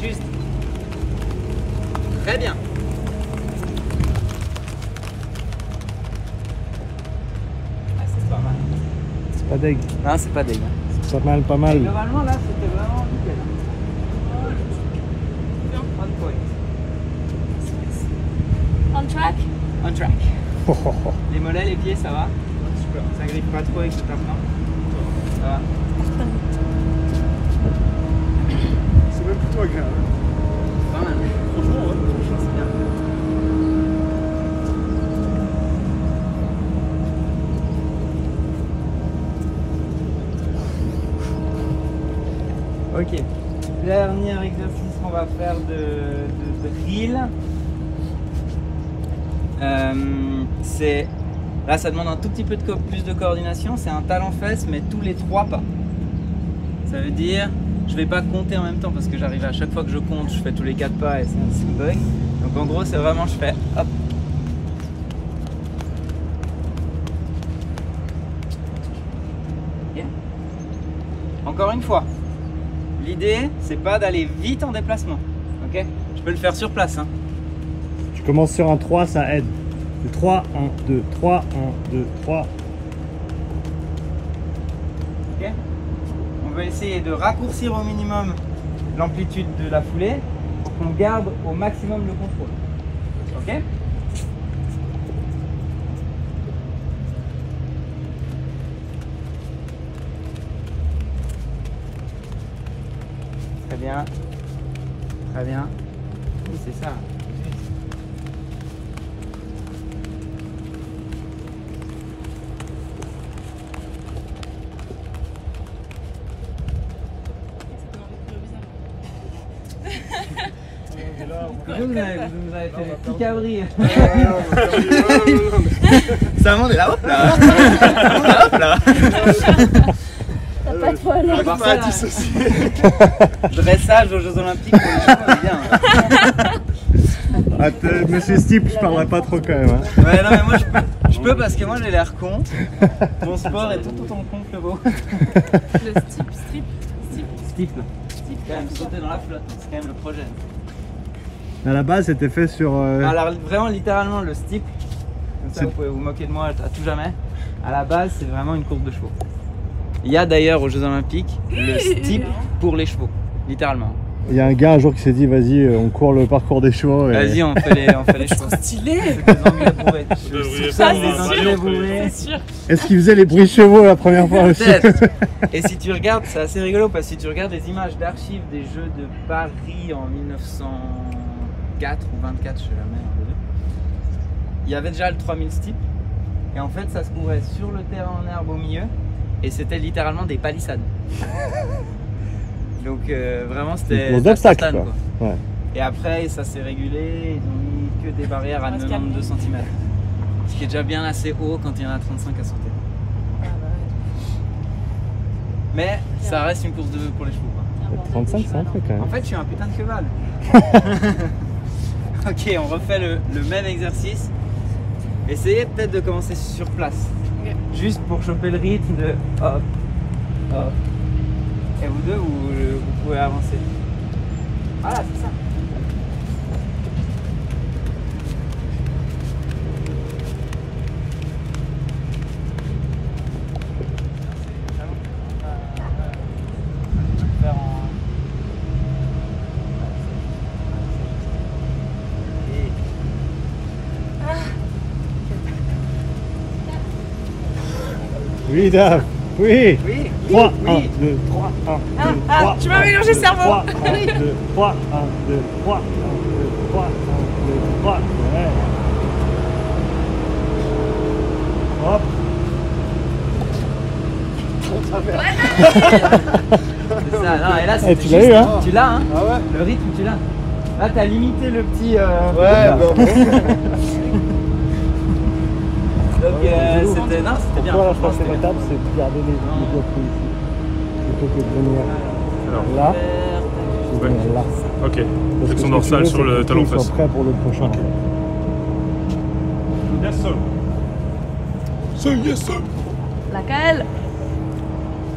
juste. Très bien. Ah, c'est pas mal. C'est pas deg. Non, c'est pas dégueu. C'est pas mal, pas mal. Globalement, là, c'était vraiment nickel. On point. On track? On track. Les mollets, les pieds, ça va? Super. Ça griffe pas trop avec le tapin? Ça va? C'est même plutôt agréable. Pas mal. Franchement, ouais. C'est bien. Ok, dernier exercice qu'on va faire de drill. C'est là, ça demande un tout petit peu plus de coordination. C'est un talon-fesse, mais tous les 3 pas. Ça veut dire, je vais pas compter en même temps parce que j'arrive à chaque fois que je compte, je fais tous les 4 pas et c'est un bug. Donc en gros, c'est vraiment, je fais hop. Ok. Encore une fois. L'idée, c'est pas d'aller vite en déplacement, ok? Je peux le faire sur place, hein. Tu commences sur un 3, ça aide. C'est 3, 1, 2, 3, 1, 2, 3. Ok? On va essayer de raccourcir au minimum l'amplitude de la foulée pour qu'on garde au maximum le contrôle. Ok? Très bien. Très bien. Oui, c'est ça. Vous nous avez fait des petits cabris. Ça monte là, hop là. Hop là. T'as pas de poil. À part Pas ça, à dissocier. dressage aux Jeux Olympiques pour les chevaux, c'est bien. Ah, monsieur Stipe, je parlerai pas trop quand même. Hein. Ouais, non, mais moi je peux parce que moi j'ai l'air con. Mon sport est tout autant con que le vôtre. Le strip. Steep. Quand même, sauter dans la flotte, hein, c'est quand même le projet. À la base, c'était fait sur. Alors, vraiment, littéralement, le steep, comme ça C'est- vous pouvez vous moquer de moi à tout jamais. À la base, c'est vraiment une course de chevaux. Il y a d'ailleurs aux Jeux Olympiques le steep pour les chevaux, littéralement. Il y a un gars un jour qui s'est dit, vas-y, on court le parcours des chevaux. Et... Vas-y, on fait les chevaux. Stylé. C'est des Anglais bourrés. Vous devriez Ça, faire des un Anglais maillot, bourrés. C'est sûr. Est-ce qu'il faisait les bruits de chevaux la première fois aussi? Peut-être. Et si tu regardes, c'est assez rigolo parce que si tu regardes les images d'archives des Jeux de Paris en 1904 ou 24, je sais jamais, un des deux, il y avait déjà le 3000 steep. Et en fait, ça se courait sur le terrain en herbe au milieu. Et c'était littéralement des palissades. Donc vraiment, c'était Des gros obstacles, stade, quoi. Ouais. Et après, ça s'est régulé. Ils ont mis que des barrières à On va se 92 calmer. cm. Ce qui est déjà bien assez haut quand il y en a 35 à sauter. Ah bah Mais ça reste une course pour les chevaux, quoi. ouais. 35, c'est un truc quand En même. fait, je suis un putain de cheval. Ok, on refait le même exercice. Essayez peut-être de commencer sur place. Ok. Juste pour choper le rythme de hop, hop. Et vous deux, vous pouvez avancer. Voilà, c'est ça. Faire en... Et... Oui, Dave. Oui. Oui, 3, oui, 1, 2, 3, 1, 2, 3. tu m'as mélangé le cerveau. 3, 1, 2, 3, 1, 2, 3, 1, 2, 3, 1, 2, 3. Ouais. Hop. C'est ça, non, et là, Eh, c'était tu l'as juste- eu, hein? Tu l'as, hein? Ah ouais? Le rythme, tu l'as. Là, t'as limité le petit. Ouais, bon. Donc, c'était non, c'était bien. Toi, la franchement, prochaine c'était étape, c'est de garder les blocs ici. Plutôt que de venir Alors, là, Ouais. et venir là. ok. Parce que Flexion ce que dorsale tu veux, sur c'est le que talon tu sois fesse. prêt pour le prochain. Ok. Yes, sir. So, yes, sir. La KL.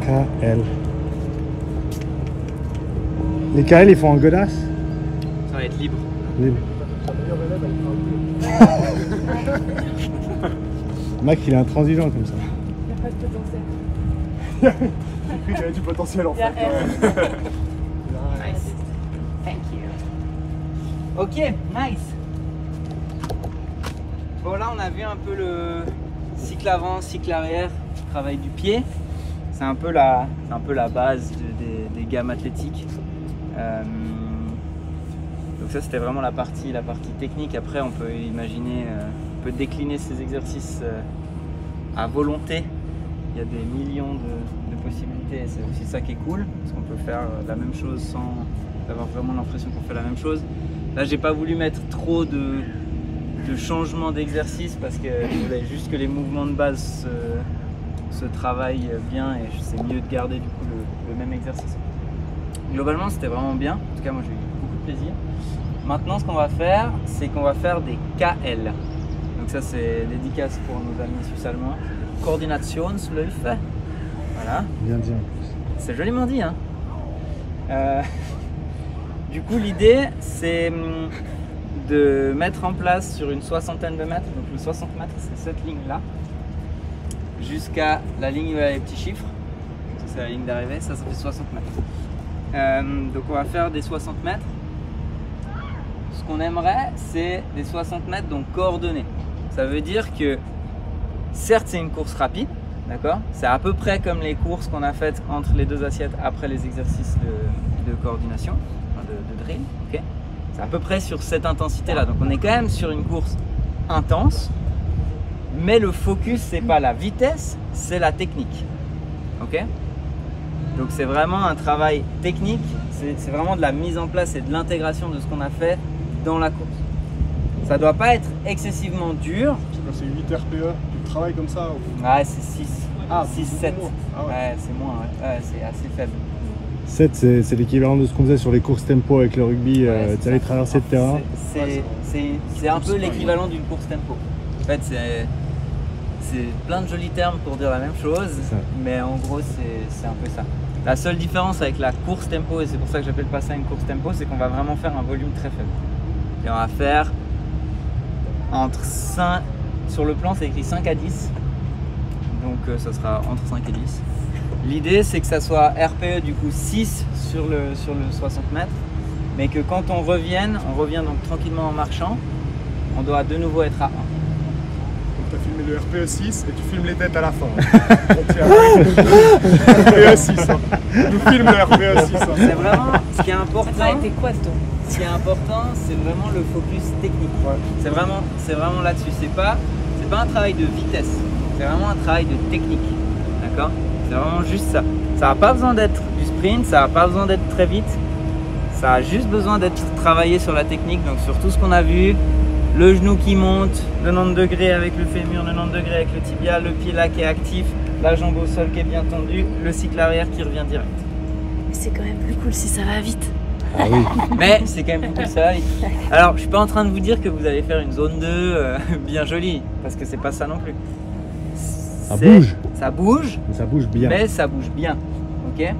KL. Les KL, ils font en godasse? Ça va être libre. Libre. Mac, il est intransigeant comme ça. Il n'y a pas de potentiel. J'ai cru qu'il y avait du potentiel en Il y a fait. R. Nice. Thank you. Ok, nice. Bon, là, on a vu un peu le cycle avant, cycle arrière, travail du pied. C'est un peu la base des gammes athlétiques. Donc ça, c'était vraiment la partie technique. Après, on peut imaginer, on peut décliner ces exercices à volonté. Il y a des millions de possibilités et c'est aussi ça qui est cool, parce qu'on peut faire la même chose sans avoir vraiment l'impression qu'on fait la même chose. Là, j'ai pas voulu mettre trop de changements d'exercice parce que je voulais juste que les mouvements de base se travaillent bien et c'est mieux de garder du coup le même exercice. Globalement, c'était vraiment bien. En tout cas, moi, j'ai eu beaucoup de plaisir. Maintenant, ce qu'on va faire, c'est qu'on va faire des KL. Donc ça, c'est dédicace pour nos amis suisses-allemands. Koordinationsläufe. Voilà. Bien dit. C'est joliment dit, hein. Du coup, l'idée, c'est de mettre en place sur une soixantaine de mètres, donc le 60 mètres, c'est cette ligne-là, jusqu'à la ligne où il y a les petits chiffres. Ça, c'est la ligne d'arrivée, ça fait 60 mètres. Donc on va faire des 60 mètres. Ce qu'on aimerait, c'est des 60 mètres donc coordonnés. Ça veut dire que, certes, c'est une course rapide, d'accord? C'est à peu près comme les courses qu'on a faites entre les deux assiettes après les exercices de coordination, enfin de drill, ok? C'est à peu près sur cette intensité-là. Donc on est quand même sur une course intense, mais le focus, c'est pas la vitesse, c'est la technique, ok? Donc c'est vraiment un travail technique, c'est vraiment de la mise en place et de l'intégration de ce qu'on a fait dans la course. Ça doit pas être excessivement dur. C'est 8 RPE, tu travailles comme ça ou... Ouais, c'est 6. Ah, 6, 7. Ah ouais. Ouais, c'est moins, ouais, c'est assez faible. 7, c'est l'équivalent de ce qu'on faisait sur les courses tempo avec le rugby, Ouais, tu allais traverser de terrain. C'est un peu l'équivalent d'une course tempo. En fait, c'est plein de jolis termes pour dire la même chose, ça. mais en gros, c'est un peu ça. La seule différence avec la course tempo, et c'est pour ça que j'appelle pas ça une course tempo, c'est qu'on va vraiment faire un volume très faible. Et on va faire entre 5, sur le plan c'est écrit 5 à 10, donc ça sera entre 5 et 10. L'idée c'est que ça soit RPE du coup 6 sur le 60 mètres, mais que quand on revient donc tranquillement en marchant, on doit de nouveau être à 1. Donc tu as filmé le RPE 6 et tu filmes les têtes à la fin. Donc tu as RPE 6. Hein. Tu filmes le RPE 6. Hein. C'est vraiment ce qui est important. Ça a été quoi ton? Ce qui est important, c'est vraiment le focus technique. Ouais. C'est vraiment là-dessus. C'est pas un travail de vitesse. C'est vraiment un travail de technique. D'accord? C'est vraiment juste ça. Ça n'a pas besoin d'être du sprint, ça n'a pas besoin d'être très vite. Ça a juste besoin d'être travaillé sur la technique. Donc sur tout ce qu'on a vu, le genou qui monte, le 90 degrés avec le fémur, le 90 degrés avec le tibia, le pied là qui est actif, la jambe au sol qui est bien tendue, le cycle arrière qui revient direct. Mais c'est quand même plus cool si ça va vite. Ah oui. Mais c'est quand même plus cool ça. Alors je suis pas en train de vous dire que vous allez faire une zone 2 bien jolie, parce que c'est pas ça non plus. Ça bouge. Ça bouge, Mais ça bouge bien. mais ça bouge bien. Ok?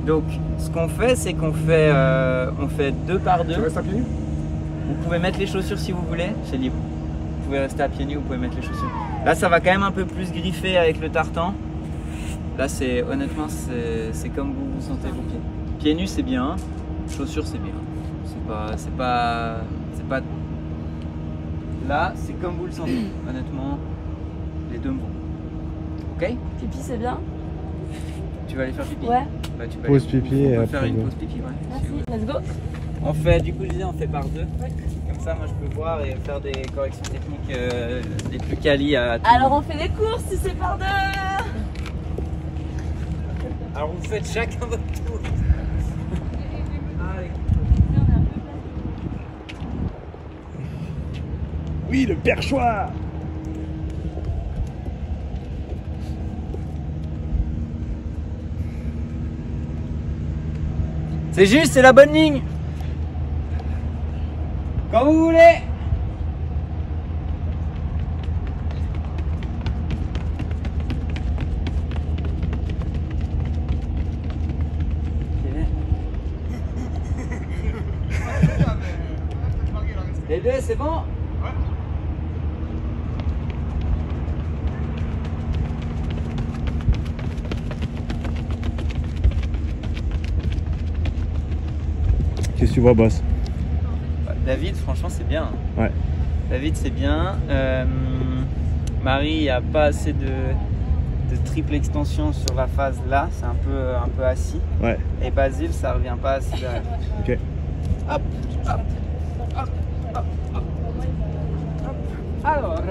Donc ce qu'on fait, c'est qu'on fait, on fait 2 par 2. Tu restes à pieds nus? Vous pouvez mettre les chaussures si vous voulez, c'est libre. Vous pouvez rester à pieds nus, vous pouvez mettre les chaussures. Là ça va quand même un peu plus griffer avec le tartan. Là c'est honnêtement c'est comme vous sentez vos pieds. Pieds nus c'est bien, chaussures c'est bien. C'est pas. Là c'est comme vous le sentez. Honnêtement, les deux me vont. Ok. Pipi, c'est bien. Tu vas aller faire pipi? Ouais. Bah, tu peux Pause aller- pipi on et peut après faire une go. pause pipi, ouais. Merci. Let's go. On fait, du coup, je disais, on fait par deux. Comme ça, moi, je peux voir et faire des corrections techniques les plus quali à tout. Alors on fait des courses si c'est par deux. Alors, vous faites chacun votre tour. Allez. Oui, le perchoir. C'est juste, c'est la bonne ligne. Quand vous voulez. Les deux, c'est bon? Qu'est-ce que tu vois, boss? David, franchement, c'est bien. Ouais. David, c'est bien. Marie, il n'y a pas assez de triple extension sur la phase là, c'est un peu assis. Ouais. Et Basile, ça revient pas assis derrière. Ok. Hop, hop, hop, hop, hop. Alors,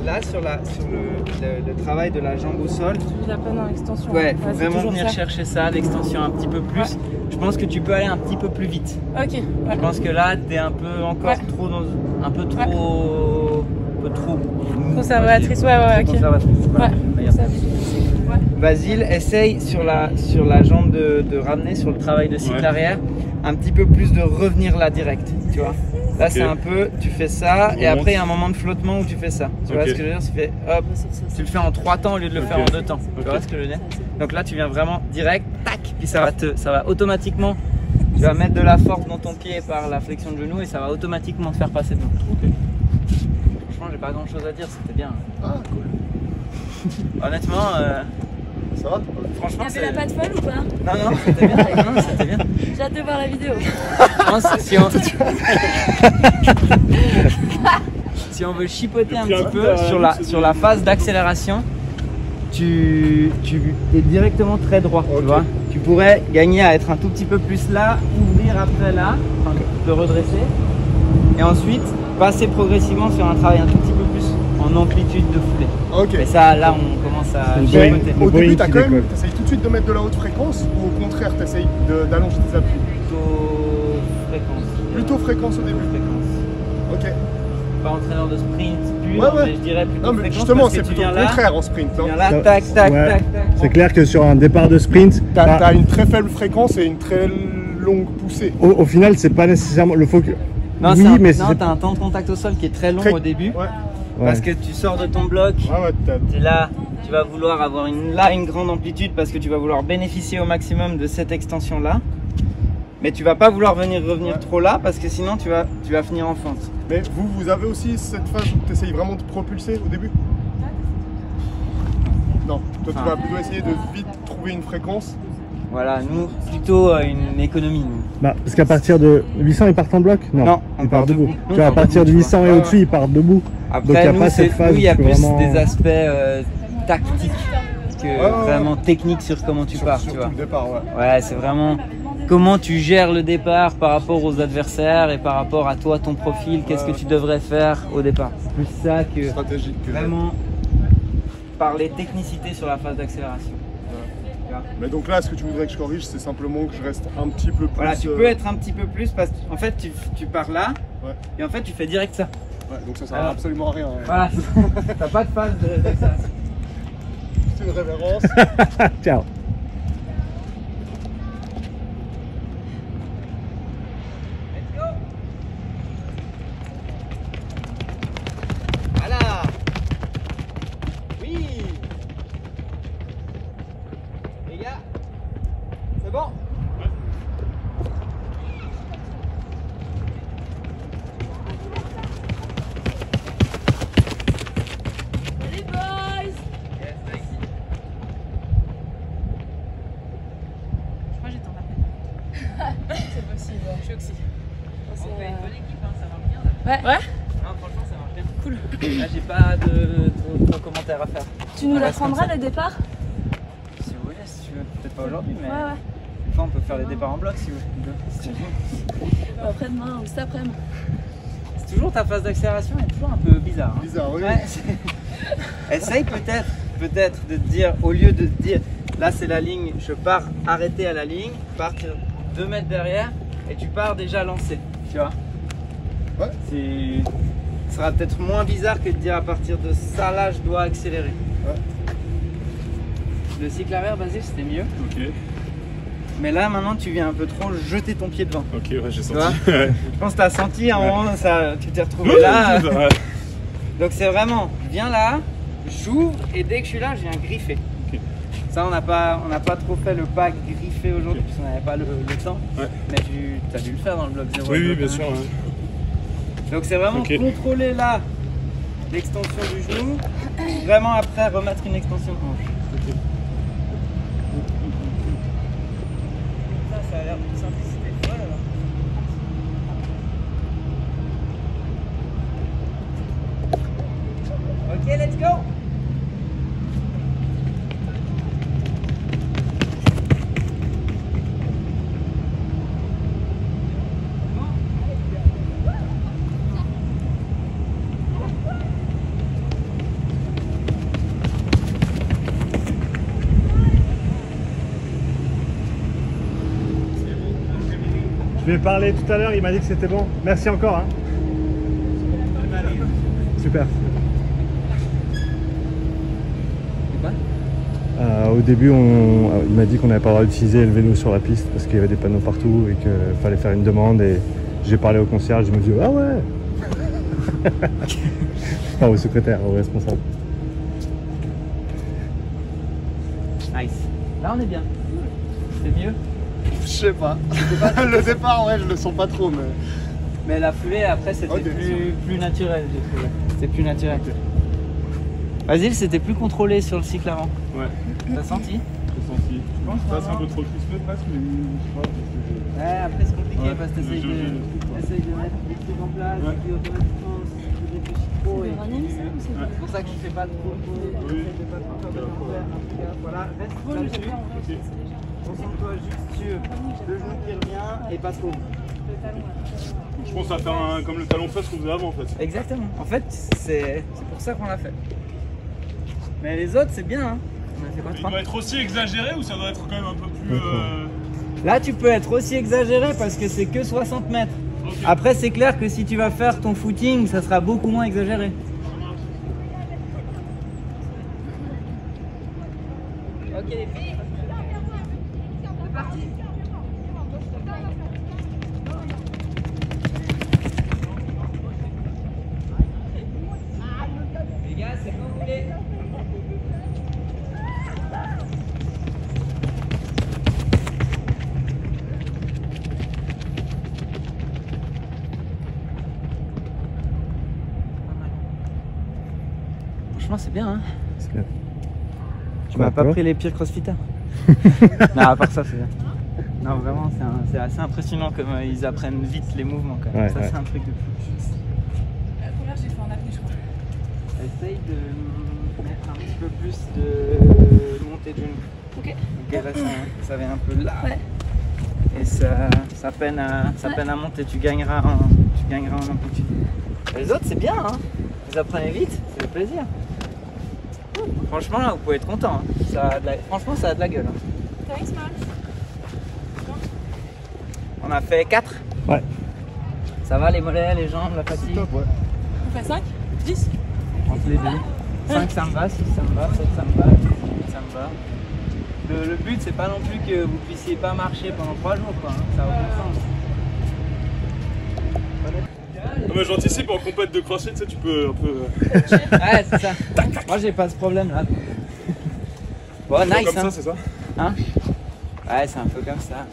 là, sur le travail de la jambe au sol, J'ai à peine en extension. ouais, faut c'est vraiment toujours venir ça. chercher ça, l'extension un petit peu plus. Ouais. Je pense que tu peux aller un petit peu plus vite. Ok. Ouais. Je pense que là, t'es un peu encore Ouais. trop dans un peu trop Conservatrice, ouais, Trop ok. conservatrice, voilà. Ouais. Regarde. Ouais. Basile, essaye sur la jambe de ramener sur le travail de cycle Ouais. arrière un petit peu plus de revenir là direct, tu vois. Là c'est un peu, tu fais ça et après il y a un moment de flottement où tu fais ça. Tu vois ce que je veux dire? Tu fais hop, tu le fais en 3 temps au lieu de le faire en 2 temps. Tu vois ce que je veux dire? Donc là tu viens vraiment direct, tac, puis ça va automatiquement, tu vas mettre de la force dans ton pied par la flexion de genou et ça va automatiquement te faire passer devant. Franchement j'ai pas grand chose à dire, c'était bien. Ah, cool. Honnêtement, Ça va? franchement T'as fait la patte folle ou pas? Non, non, c'était bien. Non, c'était bien. J'ai hâte de voir la vidéo. Non, si on veut chipoter un petit peu sur la phase d'accélération, tu es directement très droit, tu vois. Tu pourrais gagner à être un tout petit peu plus là, ouvrir après là, enfin, te redresser, et ensuite passer progressivement sur un travail un tout petit peu plus en amplitude de foulée. Ok. Et ça, là, on commence à Le chipoter. Boeing. Au Boeing début, t'as qui quand même, décolle. t'essayes tout de suite de mettre de la haute fréquence ou au contraire, t'essayes d'allonger tes appuis? Plutôt fréquence au début. Fréquence. Ok. Pas entraîneur de sprint pur, Ouais, ouais. mais je dirais plutôt Non, mais fréquence justement, parce que c'est tu plutôt viens le là, contraire en sprint. tu Hein. viens là, Ça- tac, tac, ouais. tac, tac. C'est clair que sur un départ de sprint, T'as une très faible fréquence et une très longue poussée. au final, c'est pas nécessairement le focus. Non, Oui, mais non, c'est t'as un temps de contact au sol qui est très long Très- au début, Ouais. parce que tu sors de ton bloc, Ouais, ouais, t'es là, tu vas vouloir avoir une grande amplitude parce que tu vas vouloir bénéficier au maximum de cette extension là, mais tu vas pas vouloir revenir trop là parce que sinon tu vas finir en fente. Mais vous avez aussi cette phase où tu essayes vraiment de propulser au début? Non, toi tu vas plutôt essayer de vite trouver une fréquence. Voilà, nous plutôt une économie. Nous. Bah, parce qu'à partir de 800, ils partent en bloc? Non, ils partent debout. Nous, Tu vois, à on partir de debout, 800 et vois. au-dessus, ils partent debout. Donc, il Après, y a nous, pas cette phase il y a où tu plus peux vraiment- des aspects tactiques que ouais. vraiment techniques sur comment tu pars, tu Surtout vois. le départ, ouais. Ouais, c'est vraiment comment tu gères le départ par rapport aux adversaires et par rapport à toi, ton profil, qu'est-ce que tu devrais faire au départ. Plus ça que Stratégique. vraiment parler technicité sur la phase d'accélération. Mais donc là, ce que tu voudrais que je corrige, c'est simplement que je reste un petit peu plus. Voilà, tu peux être un petit peu plus parce qu'en fait tu pars là Ouais. et en fait tu fais direct ça. Ouais, donc ça sert Alors. absolument à rien. Hein. Voilà, t'as pas de phase d'accélération. C'est une révérence. Ciao. Voilà. Oui. Les gars, c'est bon. Salut boys. Yes, thanks. C'est possible, je suis aussi. On fait une bonne équipe, hein, ça marche bien là. Ouais. Non, franchement, ça marche bien. Cool. Là, j'ai pas de trop commentaires à faire. Tu nous On la reste comme prendras ça. le départ? Si vous voulez, si tu veux. Peut-être pas aujourd'hui, mais Ouais. des fois, on peut faire les départs en bloc si vous voulez. Après-demain ou cet après-midi. C'est toujours ta phase d'accélération est toujours un peu bizarre. Hein. Bizarre, oui. Ouais, essaye peut-être de te dire, au lieu de te dire, là c'est la ligne, je pars arrêter à la ligne, partir 2 mètres derrière et tu pars déjà lancé, tu vois. Ouais. Ce sera peut-être moins bizarre que de dire à partir de ça là je dois accélérer. Ouais. Le cycle arrière basé c'était mieux, Ok, mais là maintenant tu viens un peu trop jeter ton pied devant. ok, ouais, j'ai Tu senti. vois Ouais. Je pense que tu as senti à un moment, tu t'es retrouvé là. Ouais. Donc c'est vraiment, je viens là, j'ouvre et dès que je suis là, je viens griffer. Ok. Ça, on n'a pas trop fait le pack griffé aujourd'hui, puisqu'on n'avait pas le temps. Ouais. Mais tu as dû le faire dans le bloc 0. Oui, bien sûr. Ouais. Donc c'est vraiment Ok. contrôler là l'extension du genou, vraiment après remettre une extension de hanche. Ça a l'air d'une simplicité folle alors. Ok, let's go! Je lui ai parlé tout à l'heure, il m'a dit que c'était bon. Merci encore. Hein. Super. Au début, il m'a dit qu'on n'avait pas le droit d'utiliser le vélo sur la piste parce qu'il y avait des panneaux partout et qu'il fallait faire une demande. Et j'ai parlé au concierge, je me dis ah ouais. Enfin, au secrétaire, au responsable. Nice. Là, on est bien. C'est mieux. Je sais pas. Le départ, ouais, je le sens pas trop, mais. Mais la foulée, après, c'était Ok, plus naturel, j'ai trouvé. C'était plus naturel. Basile, c'était plus contrôlé sur le cycle avant. Ouais, T'as senti? j'ai senti. Je pense que c'est un peu trop crispé presque, mais je sais pas. Parce que Ouais, après, c'est compliqué Ouais, parce que je- t'essayes de mettre des trucs en place, Ouais. et puis automatiquement, si tu réfléchis trop. C'est Et... le running, ça, ou c'est Ouais. C'est pour ça que tu fais pas trop de pauses, Oui. tu fais pas trop de commentaires, en tout cas. Voilà, reste là-dessus. Concentre-toi juste sur le genou qui revient et pas trop. je pense à faire comme le talon fesse qu'on faisait avant en fait. Exactement. En fait, c'est pour ça qu'on l'a fait. Mais les autres, c'est bien. Hein. On a fait quoi, Il 3 doit être aussi exagéré ou ça doit être quand même un peu plus. Là, tu peux être aussi exagéré parce que c'est que 60 mètres. Ok. Après, c'est clair que si tu vas faire ton footing, ça sera beaucoup moins exagéré. Ok, les filles. C'est parti. Les gars, c'est quand vous voulez. Franchement, c'est bien, hein. C'est bien. Tu m'as pas D'accord. pris les pires crossfitters. Non, à part ça, c'est bien. Non, vraiment, c'est assez impressionnant comme ils apprennent vite les mouvements quand même. Ouais, Ça, ouais. c'est un truc de fou. La première, j'ai fait en apnée, je crois. Essaye de mettre un petit peu plus de montée de genou. Ok. Ok, là, ça vient un peu là. Ouais. Et ça peine à monter. Tu gagneras en amplitude. Les autres, c'est bien, hein. Vous apprenez vite, c'est le plaisir. Franchement, là, vous pouvez être content. Hein. Franchement, ça a de la gueule. Hein. Thanks, Max. On a fait 4. Ouais. Ça va, les mollets, les jambes, la fatigue? Top, ouais. On fait 5 10 Entre les deux. 5 ça me va, 6 ça me va, 7 ça me va, 8 ça me va. Le but c'est pas non plus que vous puissiez pas marcher pendant 3 jours quoi, hein. Ça a aucun sens. Non, mais j'anticipe en compète de crossfit, tu sais, tu peux un peu. Ouais c'est ça. Moi j'ai pas ce problème là. Bon nice comme hein. ça, c'est ça? Hein. Ouais c'est un peu comme ça.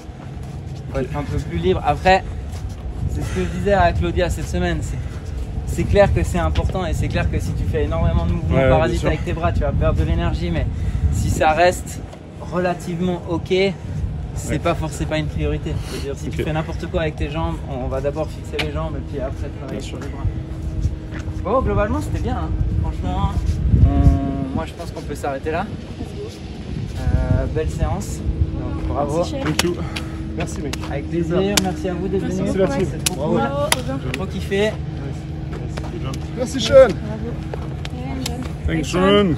Faut être un peu plus libre. Après, c'est ce que je disais à Claudia cette semaine, c'est clair que c'est important et c'est clair que si tu fais énormément de mouvements Ouais, parasites bien sûr. avec tes bras, tu vas perdre de l'énergie, mais si ça reste relativement ok, c'est pas une priorité. C'est-à-dire, si tu fais n'importe quoi avec tes jambes, on va d'abord fixer les jambes et puis après travailler sur les bras. Bon, globalement, c'était bien. Hein. Franchement, moi je pense qu'on peut s'arrêter là. Belle séance. Donc, bravo. Thank you. Merci mec. Avec plaisir. Merci à vous d'être venus. Merci la team. C'est trop Bravo. cool. Bravo, Aubin. J'ai trop kiffé. Merci Sean. Bravo. Thanks Sean.